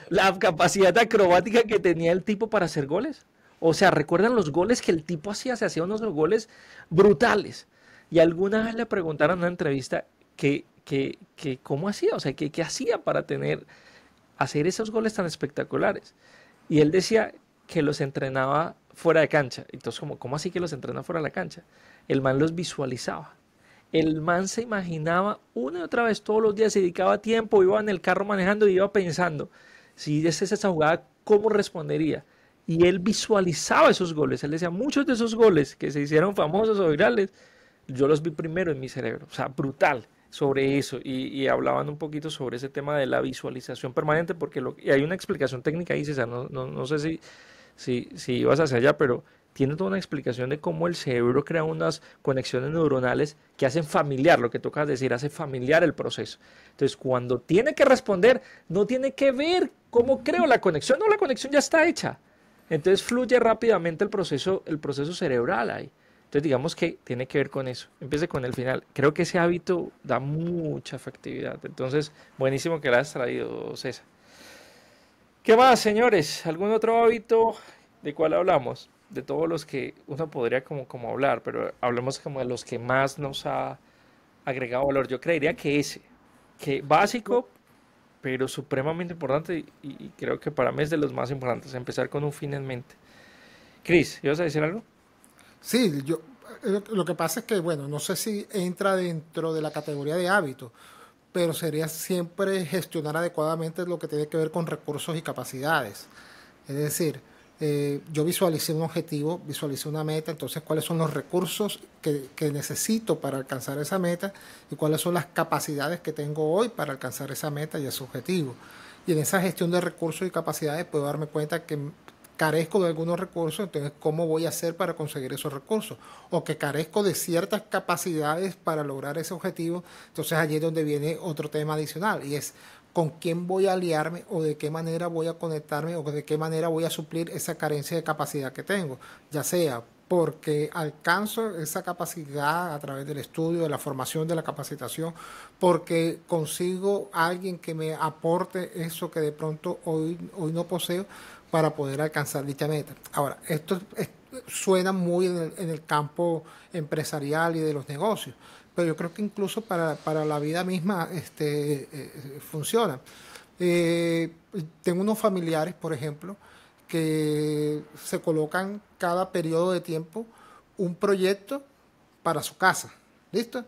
la capacidad acrobática que tenía el tipo para hacer goles. O sea, ¿recuerdan los goles que el tipo hacía? Se hacía unos goles brutales. Y alguna vez le preguntaron en una entrevista que cómo hacía, o sea, qué hacía para hacer esos goles tan espectaculares. Y él decía que los entrenaba fuera de cancha. Entonces, ¿cómo así que los entrena fuera de la cancha? El man los visualizaba. El man se imaginaba una y otra vez todos los días, se dedicaba tiempo, iba en el carro manejando y iba pensando, si es esa jugada, ¿cómo respondería? Y él visualizaba esos goles. Él decía, muchos de esos goles que se hicieron famosos o virales, yo los vi primero en mi cerebro. O sea, brutal sobre eso. Y hablaban un poquito sobre ese tema de la visualización permanente, porque y hay una explicación técnica ahí, César, no sé si ibas hacia allá, pero tiene toda una explicación de cómo el cerebro crea unas conexiones neuronales que hacen familiar, lo que tocas decir, hace familiar el proceso. Entonces, cuando tiene que responder, no tiene que ver cómo creo la conexión, no, la conexión ya está hecha. Entonces fluye rápidamente el proceso cerebral ahí. Entonces digamos que tiene que ver con eso. Empiece con el final. Creo que ese hábito da mucha efectividad. Entonces, buenísimo que lo hayas traído, César. ¿Qué más, señores? ¿Algún otro hábito de cuál hablamos? De todos los que uno podría como hablar, pero hablemos como de los que más nos ha agregado valor. Yo creería que ese, que básico, pero supremamente importante y creo que para mí es de los más importantes, empezar con un fin en mente. Chris, ¿ibas a decir algo? Sí, lo que pasa es que, bueno, no sé si entra dentro de la categoría de hábitos, pero sería siempre gestionar adecuadamente lo que tiene que ver con recursos y capacidades. Es decir, yo visualicé un objetivo, visualicé una meta, entonces cuáles son los recursos que necesito para alcanzar esa meta y cuáles son las capacidades que tengo hoy para alcanzar esa meta y ese objetivo. Y en esa gestión de recursos y capacidades puedo darme cuenta que carezco de algunos recursos, entonces ¿cómo voy a hacer para conseguir esos recursos? O que carezco de ciertas capacidades para lograr ese objetivo, entonces allí es donde viene otro tema adicional y es con quién voy a aliarme o de qué manera voy a conectarme o de qué manera voy a suplir esa carencia de capacidad que tengo, ya sea porque alcanzo esa capacidad a través del estudio, de la formación, de la capacitación, porque consigo a alguien que me aporte eso que de pronto hoy no poseo para poder alcanzar dicha meta. Ahora, suena muy en el campo empresarial y de los negocios, pero yo creo que incluso para la vida misma funciona. Eh, Tengo unos familiares, por ejemplo, que se colocan cada periodo de tiempo un proyecto para su casa. ¿Listo?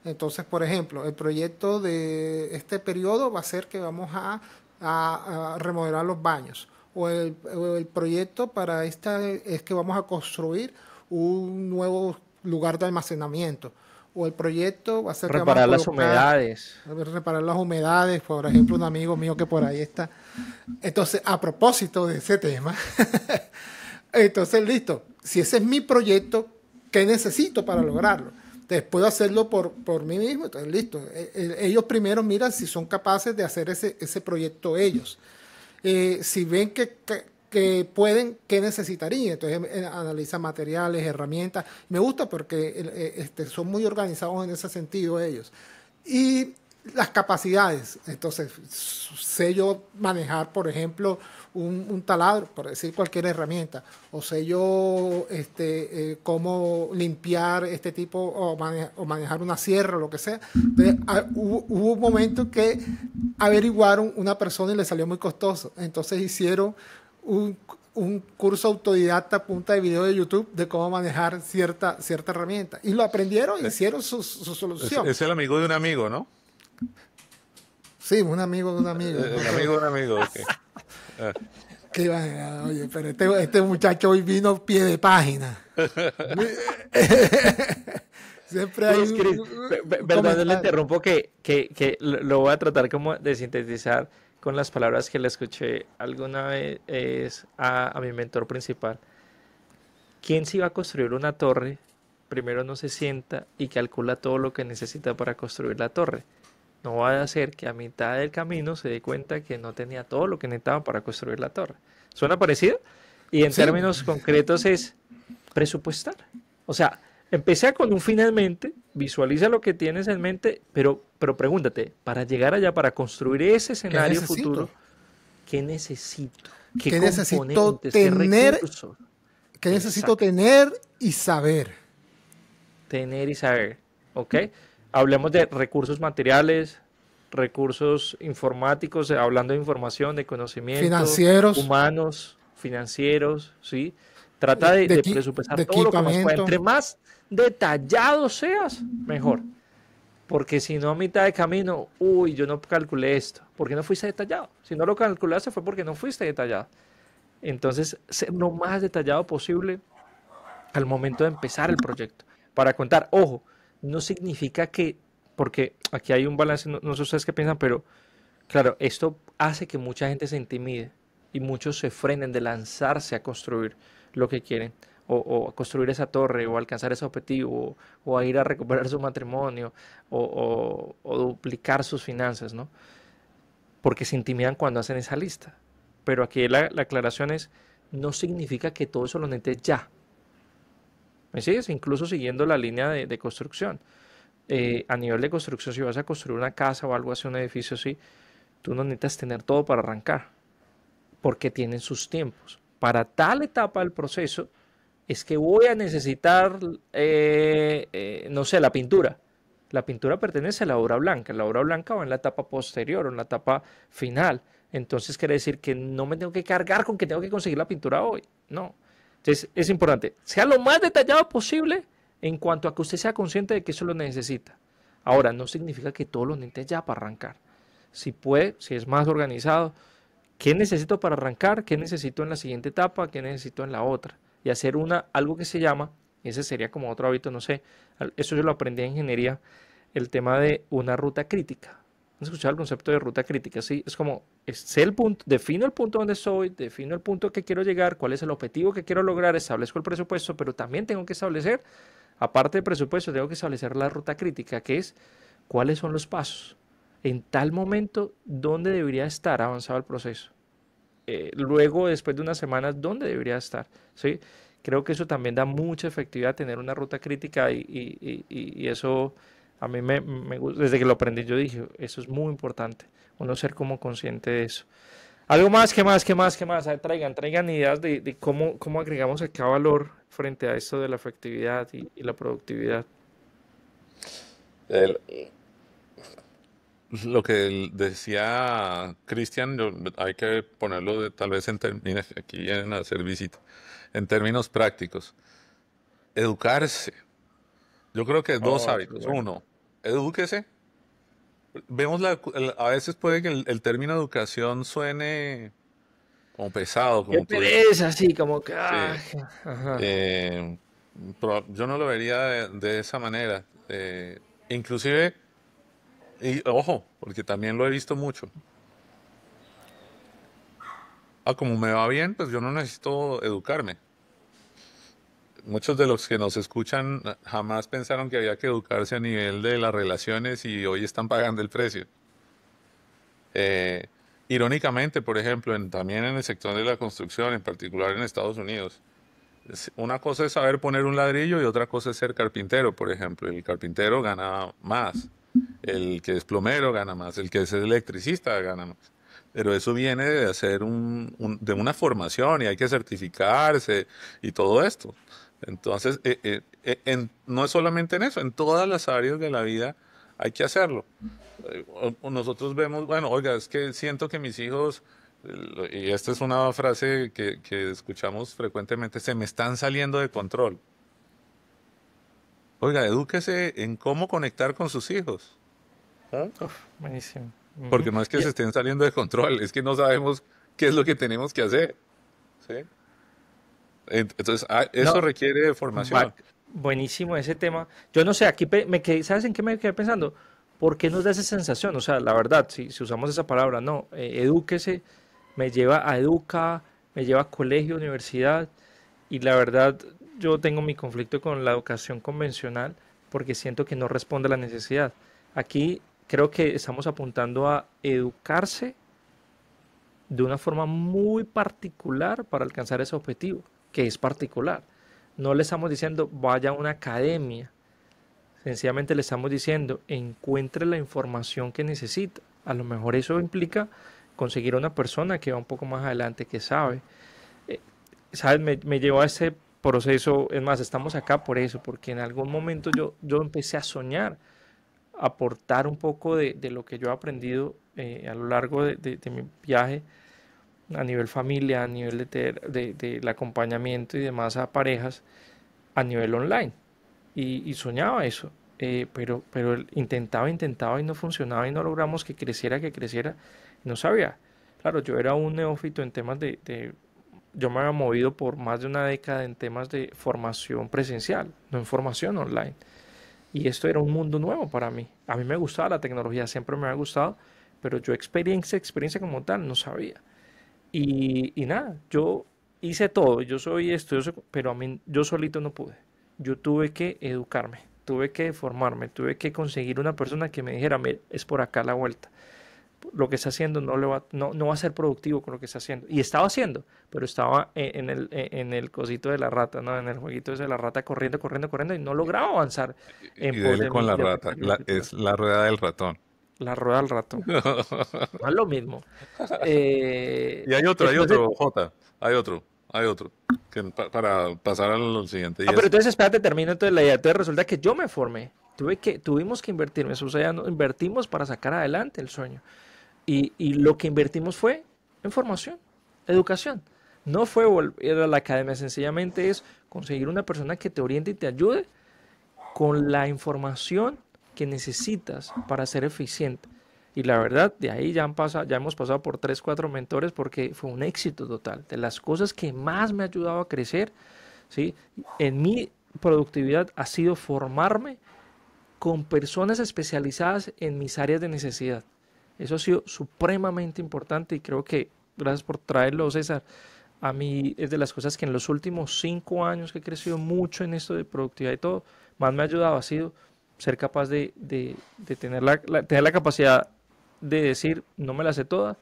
Entonces, por ejemplo, el proyecto de este periodo va a ser que vamos a remodelar los baños. O el proyecto para esta es que vamos a construir un nuevo lugar de almacenamiento. O el proyecto va a ser que vamos a Reparar las colocar, humedades. reparar las humedades, por ejemplo, un amigo mío que por ahí está. Entonces, a propósito de ese tema, entonces, listo, si ese es mi proyecto, ¿qué necesito para lograrlo? Entonces, puedo hacerlo por mí mismo, entonces, listo. Ellos primero miran si son capaces de hacer ese proyecto ellos. Si ven que pueden, ¿qué necesitarían? Entonces analizan materiales, herramientas. Me gusta porque son muy organizados en ese sentido ellos. Y las capacidades. Entonces, sé yo manejar, por ejemplo, un taladro, por decir cualquier herramienta, o sé yo cómo limpiar este tipo, o manejar una sierra, o lo que sea. Entonces, hubo un momento que averiguaron una persona y le salió muy costoso. Entonces hicieron un curso autodidacta a punta de video de YouTube de cómo manejar cierta herramienta. Y lo aprendieron y hicieron su solución. Es el amigo de un amigo, ¿no? Sí, un amigo de un amigo. El amigo de un amigo, ok. Oye, pero este muchacho hoy vino pie de página. Siempre hay perdón, le interrumpo que lo voy a tratar como de sintetizar con las palabras que le escuché alguna vez a mi mentor principal. ¿Quién se iba a construir una torre? Primero no se sienta y calcula todo lo que necesita para construir la torre. No va a ser que a mitad del camino se dé cuenta que no tenía todo lo que necesitaba para construir la torre. ¿Suena parecido? Y en términos concretos es presupuestar. O sea, empecé con un fin en mente, visualiza lo que tienes en mente, pero pregúntate, para llegar allá, para construir ese escenario futuro, ¿qué necesito? ¿Qué necesito tener? ¿Qué necesito tener y saber? Tener y saber, ¿ok? Hablemos de recursos materiales, recursos informáticos, hablando de información, de conocimiento, financieros, humanos, financieros, ¿sí? Trata de presupuestar todo lo que más pueda. Entre más detallado seas, mejor. Porque si no a mitad de camino, uy, yo no calculé esto. ¿Por qué no fuiste detallado? Si no lo calculaste fue porque no fuiste detallado. Entonces, ser lo más detallado posible al momento de empezar el proyecto. Para contar, ojo, no significa que, porque aquí hay un balance, no sé ustedes qué piensan, pero claro, esto hace que mucha gente se intimide y muchos se frenen de lanzarse a construir lo que quieren, o a construir esa torre, o alcanzar ese objetivo, o a ir a recuperar su matrimonio, o duplicar sus finanzas, ¿no? Porque se intimidan cuando hacen esa lista. Pero aquí la aclaración es, no significa que todo eso lo necesites ya. ¿Me sigues? Incluso siguiendo la línea de construcción. A nivel de construcción, si vas a construir una casa o algo así, un edificio así, tú no necesitas tener todo para arrancar, porque tienen sus tiempos. Para tal etapa del proceso es que voy a necesitar, no sé, la pintura. La pintura pertenece a la obra blanca. La obra blanca va en la etapa posterior o en la etapa final. Entonces quiere decir que no me tengo que cargar con que tengo que conseguir la pintura hoy. No. Entonces es importante, sea lo más detallado posible en cuanto a que usted sea consciente de que eso lo necesita. Ahora, no significa que todo lo necesite ya para arrancar. Si puede, si es más organizado, ¿qué necesito para arrancar? ¿Qué necesito en la siguiente etapa? ¿Qué necesito en la otra? Y hacer algo que se llama, ese sería como otro hábito, no sé, eso yo lo aprendí en ingeniería, el tema de una ruta crítica. ¿Han escuchado el concepto de ruta crítica? Sí, es como, sé el punto, defino el punto donde estoy, defino el punto que quiero llegar, cuál es el objetivo que quiero lograr, establezco el presupuesto, pero también tengo que establecer, aparte del presupuesto, tengo que establecer la ruta crítica, que es cuáles son los pasos. En tal momento, ¿dónde debería estar avanzado el proceso? Luego, después de unas semanas, ¿dónde debería estar? ¿Sí? Creo que eso también da mucha efectividad, tener una ruta crítica y eso a mí me gusta. Desde que lo aprendí yo dije, eso es muy importante, uno ser como consciente de eso. Algo más, ¿qué más? A ver, traigan ideas de cómo agregamos acá valor frente a esto de la efectividad y la productividad. El- Lo que decía Cristian, hay que ponerlo tal vez en términos, aquí vienen a hacer visita, en términos prácticos. Educarse. Yo creo que dos Oh, qué hábitos. bueno. Uno, edúquese. A veces puede que el término educación suene como pesado, Qué como tú dices. pereza, así como que, Sí. ajá. Eh, pero yo no lo vería de esa manera. Inclusive, y ojo, porque también lo he visto mucho. Como me va bien, pues yo no necesito educarme. Muchos de los que nos escuchan jamás pensaron que había que educarse a nivel de las relaciones y hoy están pagando el precio. Eh, Irónicamente, por ejemplo, también en el sector de la construcción, en particular en Estados Unidos, una cosa es saber poner un ladrillo y otra cosa es ser carpintero, por ejemplo. El carpintero gana más, el que es plomero gana más, el que es electricista gana más. Pero eso viene de hacer de una formación y hay que certificarse y todo esto. Entonces, no es solamente en eso, en todas las áreas de la vida hay que hacerlo. Nosotros vemos, bueno, oiga, es que siento que mis hijos, y esta es una frase que escuchamos frecuentemente, se me están saliendo de control. Oiga, edúquese en cómo conectar con sus hijos. ¿Ah? Uf, buenísimo. Ujú. Porque no es que se estén saliendo de control, es que no sabemos qué es lo que tenemos que hacer. ¿Sí? Entonces, eso No, requiere de formación. buenísimo ese tema. Yo no sé, aquí me quedé, ¿sabes en qué me quedé pensando? ¿Por qué nos da esa sensación? O sea, la verdad, si usamos esa palabra, no, edúquese, me lleva a educa, me lleva a colegio, universidad, y la verdad, yo tengo mi conflicto con la educación convencional porque siento que no responde a la necesidad. Aquí creo que estamos apuntando a educarse de una forma muy particular para alcanzar ese objetivo, que es particular. No le estamos diciendo vaya a una academia, sencillamente le estamos diciendo encuentre la información que necesita. A lo mejor eso implica conseguir una persona que va un poco más adelante, que sabe. Eh, ¿Sabes? Me llevó a ese proceso, es más, estamos acá por eso, porque en algún momento yo empecé a soñar, a aportar un poco de lo que yo he aprendido a lo largo de mi viaje a nivel familia, a nivel del acompañamiento y demás a parejas, a nivel online. Y soñaba eso, pero intentaba y no funcionaba y no logramos que creciera. No sabía. Claro, yo era un neófito en temas yo me había movido por más de una década en temas de formación presencial, no en formación online. Y esto era un mundo nuevo para mí. A mí me gustaba la tecnología, siempre me ha gustado, pero yo experiencia como tal no sabía. Y nada, yo hice todo, yo soy esto, pero a mí yo solito no pude. Yo tuve que educarme, tuve que formarme, tuve que conseguir una persona que me dijera, "Mire, es por acá la vuelta. Lo que está haciendo no va a ser productivo con lo que está haciendo. Y estaba haciendo, pero estaba en el cosito de la rata, ¿no? En el jueguito ese de la rata corriendo, corriendo, corriendo y no lograba avanzar Y en pos dele con la de rata, alcanzar mi objetivo. es la rueda del ratón. La rueda del ratón. No es lo mismo. Y hay Después de, otro, Jota, hay otro, para pasar al siguiente, y Ah, pero es, entonces espérate, termino entonces la idea. Entonces resulta que yo me formé. Tuvimos que invertir, o sea, invertimos para sacar adelante el sueño. Y lo que invertimos fue en formación, educación. No fue volver a la academia, sencillamente es conseguir una persona que te oriente y te ayude con la información que necesitas para ser eficiente. Y la verdad, de ahí ya hemos pasado por 3, 4 mentores porque fue un éxito total. De las cosas que más me ha ayudado a crecer, ¿sí? En mi productividad ha sido formarme con personas especializadas en mis áreas de necesidad. Eso ha sido supremamente importante y creo que, gracias por traerlo, César, a mí es de las cosas que en los últimos 5 años que he crecido mucho en esto de productividad y todo, más me ha ayudado ha sido ser capaz de tener tener la capacidad de decir, no me la sé toda,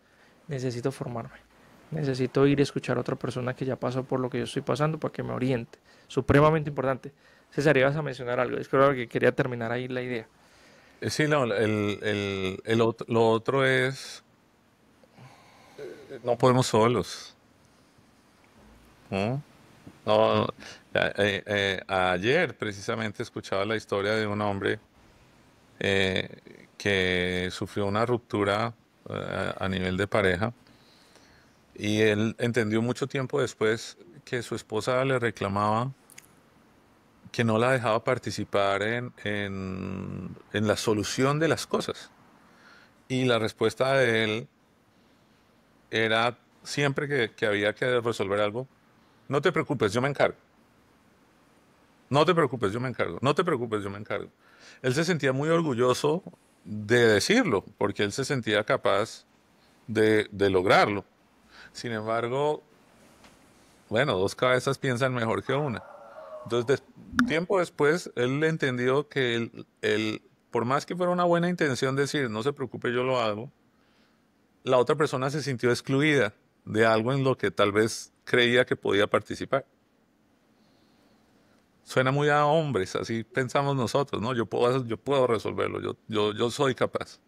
necesito formarme. Necesito ir a escuchar a otra persona que ya pasó por lo que yo estoy pasando para que me oriente. Supremamente importante. César, ibas a mencionar algo. Es creo que quería terminar ahí la idea. sí, no, lo otro es, no podemos solos, ¿no? No, ayer precisamente escuchaba la historia de un hombre que sufrió una ruptura a nivel de pareja y él entendió mucho tiempo después que su esposa le reclamaba que no la dejaba participar en la solución de las cosas. Y la respuesta de él era siempre que había que resolver algo, no te preocupes, yo me encargo. No te preocupes, yo me encargo. No te preocupes, yo me encargo. Él se sentía muy orgulloso de decirlo, porque él se sentía capaz de lograrlo. Sin embargo, bueno, dos cabezas piensan mejor que una. Entonces, tiempo después, él entendió que por más que fuera una buena intención decir, no se preocupe, yo lo hago, la otra persona se sintió excluida de algo en lo que tal vez creía que podía participar. Suena muy a hombres, así pensamos nosotros, ¿no? Yo puedo resolverlo, yo soy capaz.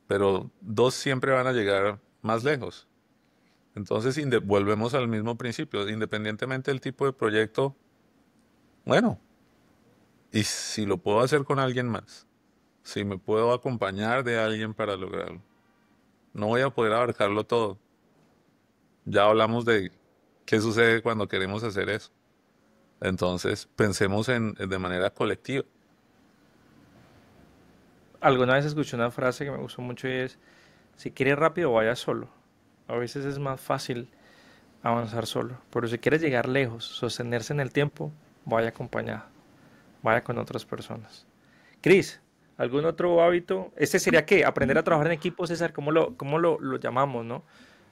Pero dos siempre van a llegar más lejos. Entonces volvemos al mismo principio, independientemente del tipo de proyecto, bueno, y si lo puedo hacer con alguien más, si me puedo acompañar de alguien para lograrlo, no voy a poder abarcarlo todo. Ya hablamos de qué sucede cuando queremos hacer eso. Entonces, pensemos de manera colectiva. Alguna vez escuché una frase que me gustó mucho y es, si quieres rápido, vaya solo. A veces es más fácil avanzar solo, pero si quieres llegar lejos, sostenerse en el tiempo, vaya acompañado, vaya con otras personas. Cris, ¿algún otro hábito? Este sería qué, aprender a trabajar en equipo, César, ¿cómo lo llamamos, no?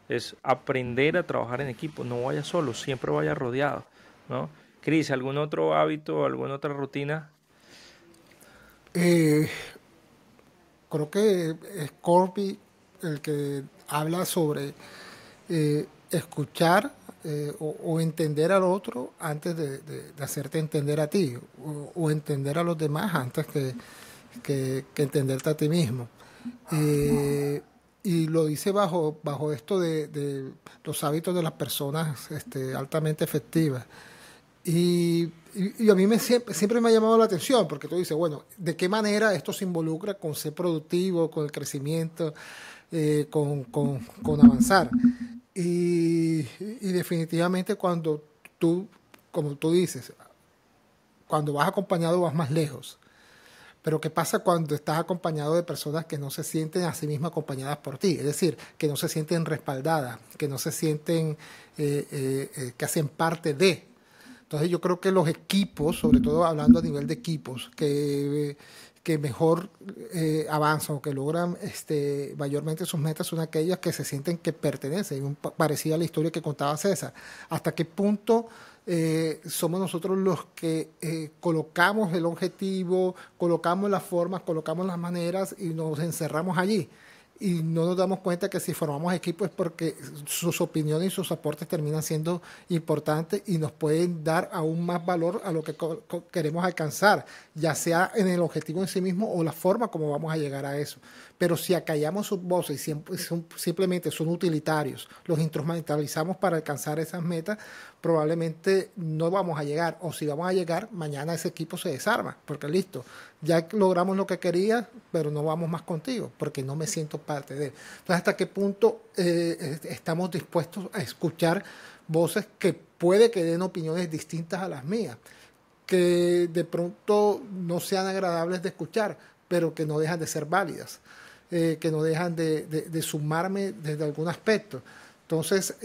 Es aprender a trabajar en equipo, no vaya solo, siempre vaya rodeado, ¿no? Cris, ¿algún otro hábito, alguna otra rutina? Eh, Creo que es Corby el que habla sobre escuchar o entender al otro antes de hacerte entender a ti, o entender a los demás antes que entenderte a ti mismo. Y lo dice bajo esto de los hábitos de las personas altamente efectivas. Y a mí siempre me ha llamado la atención, porque tú dices, bueno, ¿de qué manera esto se involucra con ser productivo, con el crecimiento, con avanzar? Y definitivamente cuando tú, como tú dices, cuando vas acompañado vas más lejos. Pero ¿qué pasa cuando estás acompañado de personas que no se sienten a sí mismas acompañadas por ti? Es decir, que no se sienten respaldadas, que no se sienten que hacen parte de. Entonces yo creo que los equipos, sobre todo hablando a nivel de equipos, que mejor avanzan o que logran mayormente sus metas son aquellas que se sienten que pertenecen, parecida a la historia que contaba César. ¿Hasta qué punto somos nosotros los que colocamos el objetivo, colocamos las formas, colocamos las maneras y nos encerramos allí? Y no nos damos cuenta que si formamos equipos es porque sus opiniones y sus aportes terminan siendo importantes y nos pueden dar aún más valor a lo que queremos alcanzar, ya sea en el objetivo en sí mismo o la forma como vamos a llegar a eso. Pero si acallamos sus voces y simplemente son utilitarios, los instrumentalizamos para alcanzar esas metas, probablemente no vamos a llegar. O si vamos a llegar, mañana ese equipo se desarma, porque listo, ya logramos lo que quería, pero no vamos más contigo, porque no me siento parte de él. Entonces, ¿hasta qué punto estamos dispuestos a escuchar voces que puede que den opiniones distintas a las mías, que de pronto no sean agradables de escuchar, pero que no dejan de ser válidas, que no dejan de sumarme desde algún aspecto? Entonces,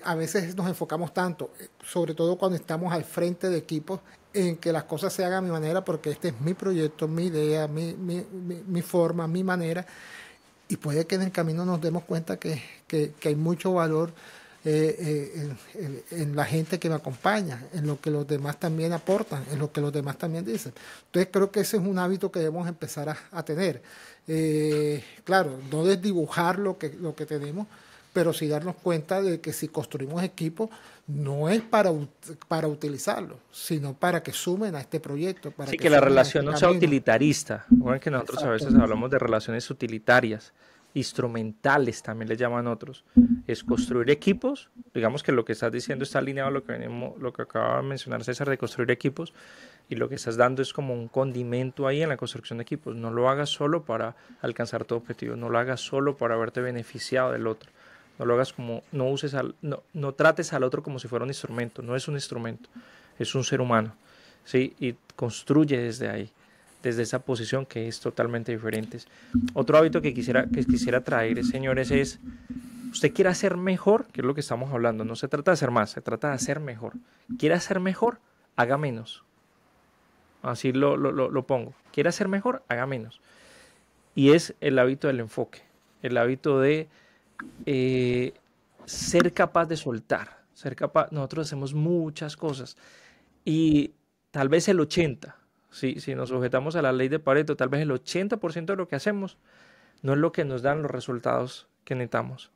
a veces nos enfocamos tanto, sobre todo cuando estamos al frente de equipos, en que las cosas se hagan a mi manera, porque este es mi proyecto, mi idea, mi forma, mi manera, y puede que en el camino nos demos cuenta que hay mucho valor en la gente que me acompaña, en lo que los demás también aportan, en lo que los demás también dicen. Entonces creo que ese es un hábito que debemos empezar a tener. Claro, no desdibujar lo que tenemos, pero sí darnos cuenta de que si construimos equipos no es para utilizarlo, sino para que sumen a este proyecto. Para Sí, que que la sumen a relación este no sea camino. utilitarista. Recuerden que nosotros a veces Exactamente. hablamos de relaciones utilitarias, instrumentales también le llaman otros. Es construir equipos, digamos que lo que estás diciendo está alineado a lo que acaba de mencionar César de construir equipos, y lo que estás dando es como un condimento ahí en la construcción de equipos. No lo hagas solo para alcanzar tu objetivo, no lo hagas solo para verte beneficiado del otro. No lo hagas como, no trates al otro como si fuera un instrumento, no es un instrumento, es un ser humano, ¿sí? Y construye desde ahí, desde esa posición que es totalmente diferente. Otro hábito que quisiera traer, señores, es, usted quiere hacer mejor, que es lo que estamos hablando, no se trata de hacer más, se trata de hacer mejor. ¿Quiere hacer mejor? Haga menos. Así lo pongo. ¿Quiere hacer mejor? Haga menos. Y es el hábito del enfoque, el hábito de eh, ser capaz de soltar, nosotros hacemos muchas cosas y tal vez el 80, si nos sujetamos a la ley de Pareto, tal vez el 80% de lo que hacemos no es lo que nos dan los resultados que necesitamos.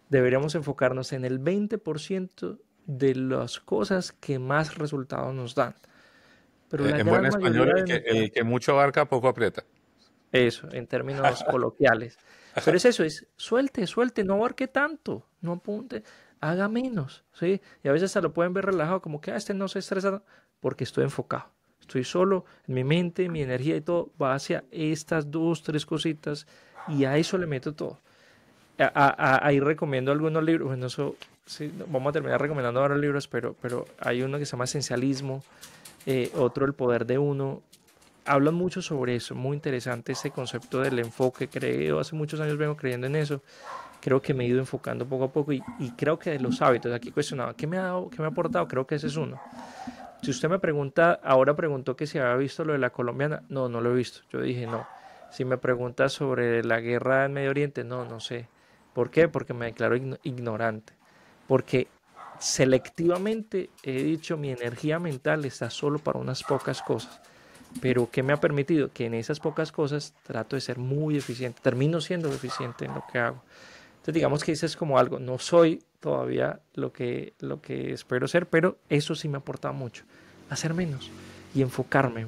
Deberíamos enfocarnos en el 20% de las cosas que más resultados nos dan. Pero la En buen gran español, mayoría de el que mucho abarca, poco aprieta. eso, en términos coloquiales. Pero es eso, es suelte, no abarque tanto, no apunte, haga menos, ¿sí? Y a veces hasta lo pueden ver relajado, como que este no se estresa, porque estoy enfocado. Estoy solo, mi mente, mi energía y todo va hacia estas dos, tres cositas y a eso le meto todo. Ahí recomiendo algunos libros, bueno, eso, sí, vamos a terminar recomendando ahora libros, pero hay uno que se llama Esencialismo, otro El Poder de Uno. Hablan mucho sobre eso, muy interesante ese concepto del enfoque. Creo, hace muchos años vengo creyendo en eso. Creo que me he ido enfocando poco a poco y creo que de los hábitos, aquí cuestionaba, ¿qué me ha dado, qué me ha aportado? Creo que ese es uno. Si usted me pregunta, ahora preguntó que si había visto lo de la colombiana, no, no lo he visto. Yo dije no. Si me pregunta sobre la guerra en Medio Oriente, no, no sé. ¿Por qué? Porque me declaro ignorante. Porque selectivamente he dicho mi energía mental está solo para unas pocas cosas. Pero ¿qué me ha permitido? Que en esas pocas cosas trato de ser muy eficiente, termino siendo eficiente en lo que hago. Entonces digamos que eso es como algo, no soy todavía lo que espero ser, pero eso sí me ha aportado mucho, hacer menos y enfocarme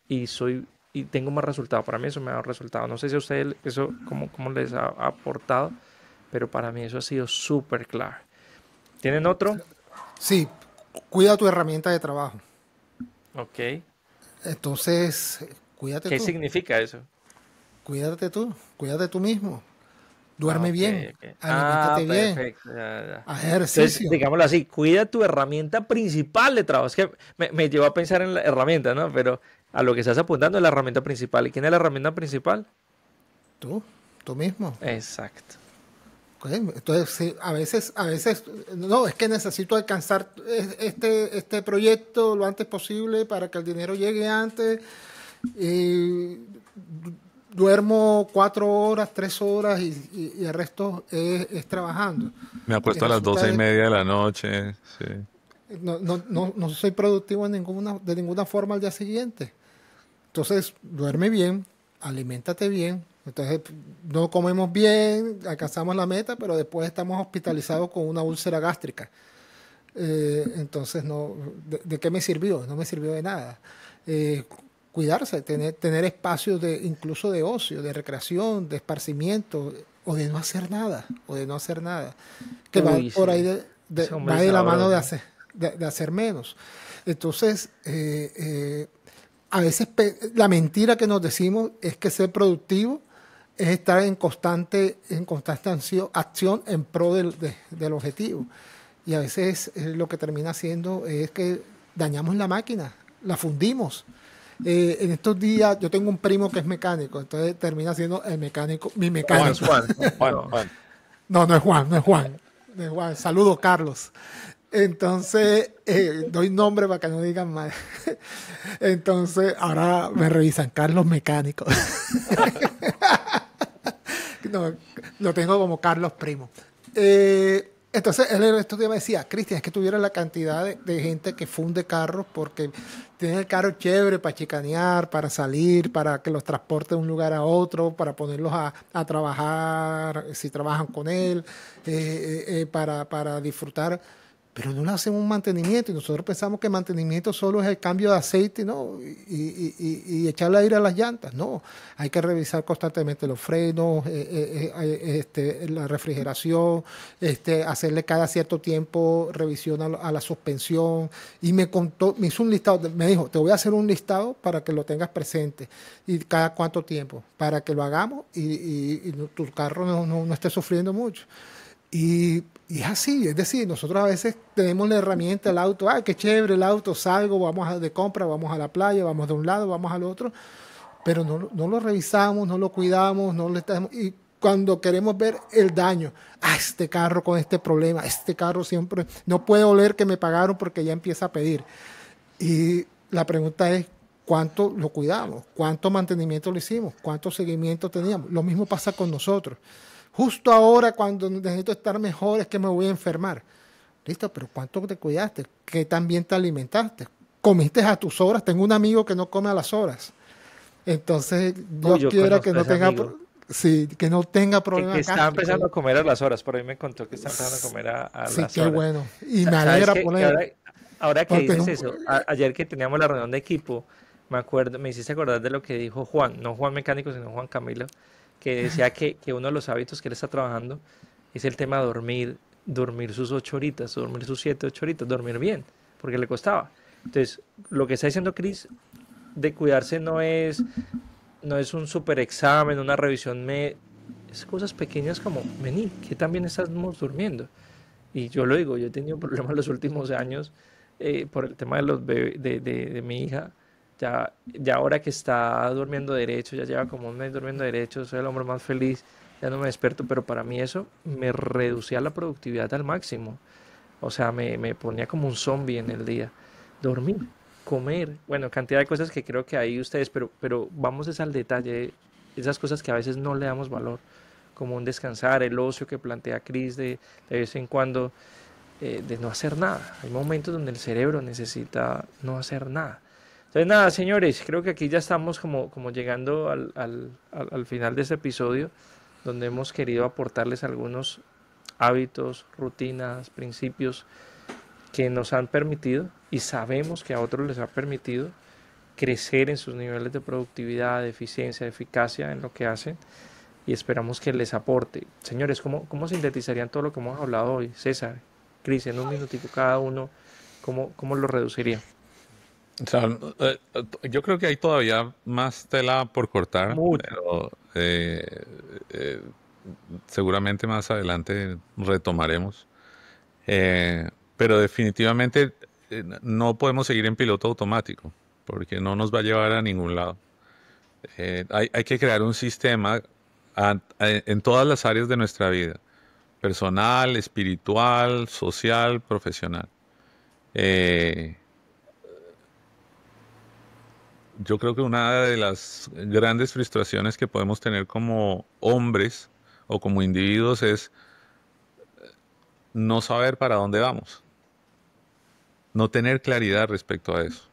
y tengo más resultado. Para mí eso me ha dado resultado. No sé si a ustedes eso cómo les ha aportado, pero para mí eso ha sido súper clave. ¿Tienen otro? Sí, cuida tu herramienta de trabajo. Ok. Entonces, cuídate ¿Qué tú, significa eso? cuídate tú mismo. Ah, Duerme ok, bien, ok. Ah, aliméntate bien, perfecto. Ya, ya. haz Entonces, ejercicio. digámoslo así, cuida tu herramienta principal de trabajo. Es que me llevó a pensar en la herramienta, ¿no? Pero a lo que estás apuntando es la herramienta principal. ¿Y quién es la herramienta principal? Tú, tú mismo. Exacto. Ok, entonces, sí, no, es que necesito alcanzar este proyecto lo antes posible para que el dinero llegue antes. Y duermo 4 horas, 3 horas y el resto es trabajando. Me Y acuesto a las resulta 12:30 de la noche. Sí. no soy productivo de ninguna forma al día siguiente. Entonces, duerme bien, aliméntate bien. Entonces, no comemos bien, alcanzamos la meta, pero después estamos hospitalizados con una úlcera gástrica. Entonces, no, ¿de qué me sirvió? No me sirvió de nada. Eh, Cuidarse, tener espacios incluso de ocio, de recreación, de esparcimiento, o de no hacer nada, que va Uy, por ahí sí. Ese hombre va es de la mano sabroso. de hacer menos. Entonces, a veces la mentira que nos decimos es que ser productivo es estar en constante acción en pro del objetivo. Y a veces lo que termina haciendo es que dañamos la máquina, la fundimos. En estos días yo tengo un primo que es mecánico, entonces termina siendo el mecánico, mi No, Juan, es mecánico. Juan. Juan, No. Juan. No, no es Juan, no es Juan. No es Juan. Saludos, Carlos. Entonces, doy nombre para que no digan mal. Entonces, ahora me revisan Carlos Mecánico. No, lo tengo como Carlos Primo. Entonces, él en estos días me decía, Cristian, es que tuviera la cantidad de gente que funde carros porque tiene el carro chévere para chicanear, para salir, para que los transporte de un lugar a otro, para ponerlos a trabajar, si trabajan con él, para disfrutar, pero no le hacen un mantenimiento y nosotros pensamos que mantenimiento solo es el cambio de aceite, ¿no? Y echarle aire a las llantas. No, hay que revisar constantemente los frenos, la refrigeración, hacerle cada cierto tiempo revisión a la suspensión. Y me hizo un listado, me dijo, te voy a hacer un listado para que lo tengas presente. Y cada cuánto tiempo, para que lo hagamos y tu carro no esté sufriendo mucho. Y es así, es decir, nosotros a veces tenemos la herramienta, el auto, qué chévere el auto, salgo, de compra, vamos a la playa, vamos de un lado, vamos al otro, pero no lo revisamos, no lo cuidamos, no le estamos, y cuando queremos ver el daño, este carro con este problema, este carro siempre, no puede oler que me pagaron porque ya empieza a pedir. Y la pregunta es, ¿cuánto lo cuidamos? ¿Cuánto mantenimiento le hicimos? ¿Cuánto seguimiento teníamos? Lo mismo pasa con nosotros. Justo ahora, cuando necesito estar mejor, es que me voy a enfermar. Listo, pero ¿cuánto te cuidaste? ¿Qué tan bien te alimentaste? ¿Comiste a tus horas? Tengo un amigo que no come a las horas. Entonces, Uy, Dios yo quiera que conozco a no ese tenga, amigo. sí, que no tenga que problemas está empezando a gástricos. comer a las horas, por ahí me contó que está empezando a comer a Sí, las qué horas. bueno. Y me ¿Sabes alegra qué? por él, Ahora que porque dices no, eso, ayer que teníamos la reunión de equipo, me acuerdo, me hiciste acordar de lo que dijo Juan, no Juan Mecánico, sino Juan Camilo, que decía que uno de los hábitos que él está trabajando es el tema de dormir, dormir sus 8 horitas, dormir sus 7, 8 horitas, dormir bien, porque le costaba. Entonces, lo que está diciendo Chris de cuidarse no es un super examen, una revisión, es cosas pequeñas como, vení, que también estamos durmiendo. Y yo lo digo, yo he tenido problemas los últimos años por el tema de los de mi hija. Ya ahora que está durmiendo derecho, ya lleva como un mes durmiendo derecho, soy el hombre más feliz, ya no me despierto, pero para mí eso me reducía la productividad al máximo. O sea, me ponía como un zombie en el día. Dormir, comer, bueno, cantidad de cosas que creo que ahí ustedes, pero vamos es al detalle, esas cosas que a veces no le damos valor, como un descansar, el ocio que plantea Chris de vez en cuando, de no hacer nada. Hay momentos donde el cerebro necesita no hacer nada. Entonces, nada, señores, creo que aquí ya estamos como llegando al final de este episodio, donde hemos querido aportarles algunos hábitos, rutinas, principios que nos han permitido y sabemos que a otros les ha permitido crecer en sus niveles de productividad, de eficiencia, de eficacia en lo que hacen y esperamos que les aporte. Señores, ¿cómo sintetizarían todo lo que hemos hablado hoy? César, Cris, en un minutico cada uno, ¿cómo lo reduciría? O sea, yo creo que hay todavía más tela por cortar, Mucho. pero eh, seguramente más adelante retomaremos. Pero definitivamente no podemos seguir en piloto automático, porque no nos va a llevar a ningún lado. Hay que crear un sistema en todas las áreas de nuestra vida, personal, espiritual, social, profesional. Eh, yo creo que una de las grandes frustraciones que podemos tener como hombres o como individuos es no saber para dónde vamos, no tener claridad respecto a eso.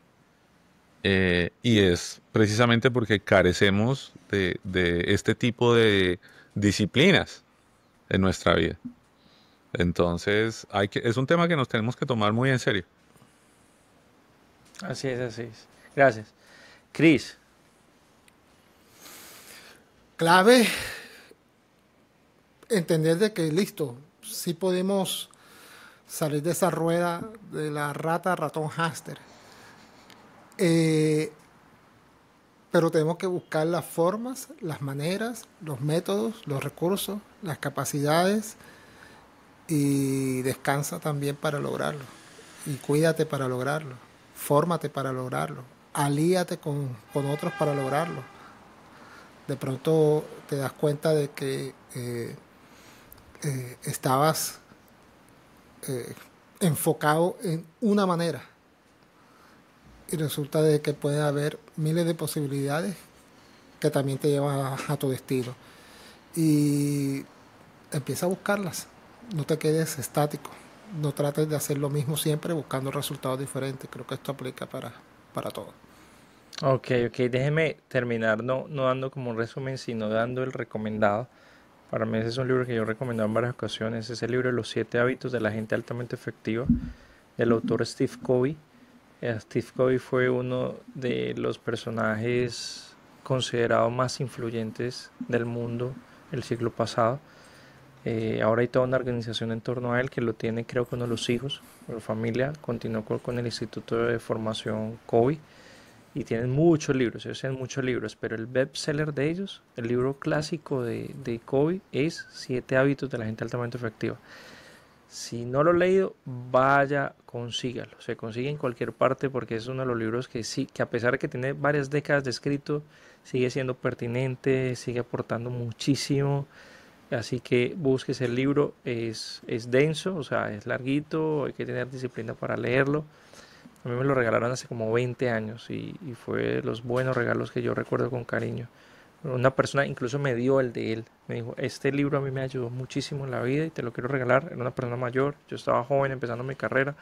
Y es precisamente porque carecemos de este tipo de disciplinas en nuestra vida. Entonces, es un tema que nos tenemos que tomar muy en serio. Así es, así es. Gracias. Cris, clave entender de que listo, sí podemos salir de esa rueda de la rata ratón hámster. Eh, pero tenemos que buscar las formas, las maneras, los métodos, los recursos, las capacidades y descansa también para lograrlo. Y cuídate para lograrlo. Fórmate para lograrlo. Alíate con otros para lograrlo. De pronto te das cuenta de que estabas eh, enfocado en una manera y resulta de que puede haber miles de posibilidades que también te llevan a tu destino y empieza a buscarlas, no te quedes estático, no trates de hacer lo mismo siempre buscando resultados diferentes. Creo que esto aplica para todo. ok, ok, déjeme terminar, no dando como un resumen, sino dando el recomendado. Para mí ese es un libro que yo he recomendado en varias ocasiones, es el libro de los 7 hábitos de la gente altamente efectiva, del autor Steve Covey. Steve Covey fue uno de los personajes considerados más influyentes del mundo el siglo pasado. Ahora hay toda una organización en torno a él que lo tiene, creo que uno de los hijos, la familia, continuó con el Instituto de Formación Covey y tienen muchos libros, ellos tienen muchos libros, pero el bestseller de ellos, el libro clásico de Covey es 7 hábitos de la gente altamente efectiva. Si no lo he leído, vaya, consígalo. Se consigue en cualquier parte porque es uno de los libros que sí, que a pesar de que tiene varias décadas de escrito, sigue siendo pertinente, sigue aportando muchísimo. Así que busques el libro, es denso, o sea, es larguito, hay que tener disciplina para leerlo. A mí me lo regalaron hace como 20 años y fue de los buenos regalos que yo recuerdo con cariño. Una persona incluso me dio el de él. Me dijo, este libro a mí me ayudó muchísimo en la vida y te lo quiero regalar. Era una persona mayor, yo estaba joven empezando mi carrera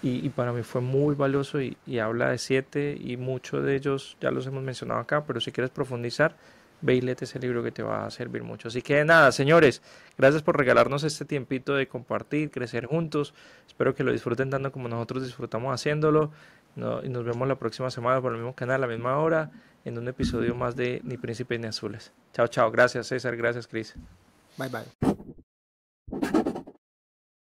y para mí fue muy valioso y habla de 7 y muchos de ellos ya los hemos mencionado acá, pero si quieres profundizar, ve y léete ese libro que te va a servir mucho. Así que nada, señores, gracias por regalarnos este tiempito de compartir, crecer juntos. Espero que lo disfruten tanto como nosotros disfrutamos haciéndolo. Y nos vemos la próxima semana por el mismo canal, a la misma hora, en un episodio más de Ni Príncipes ni Azules. Chao, chao. Gracias, César. Gracias, Cris. Bye, bye.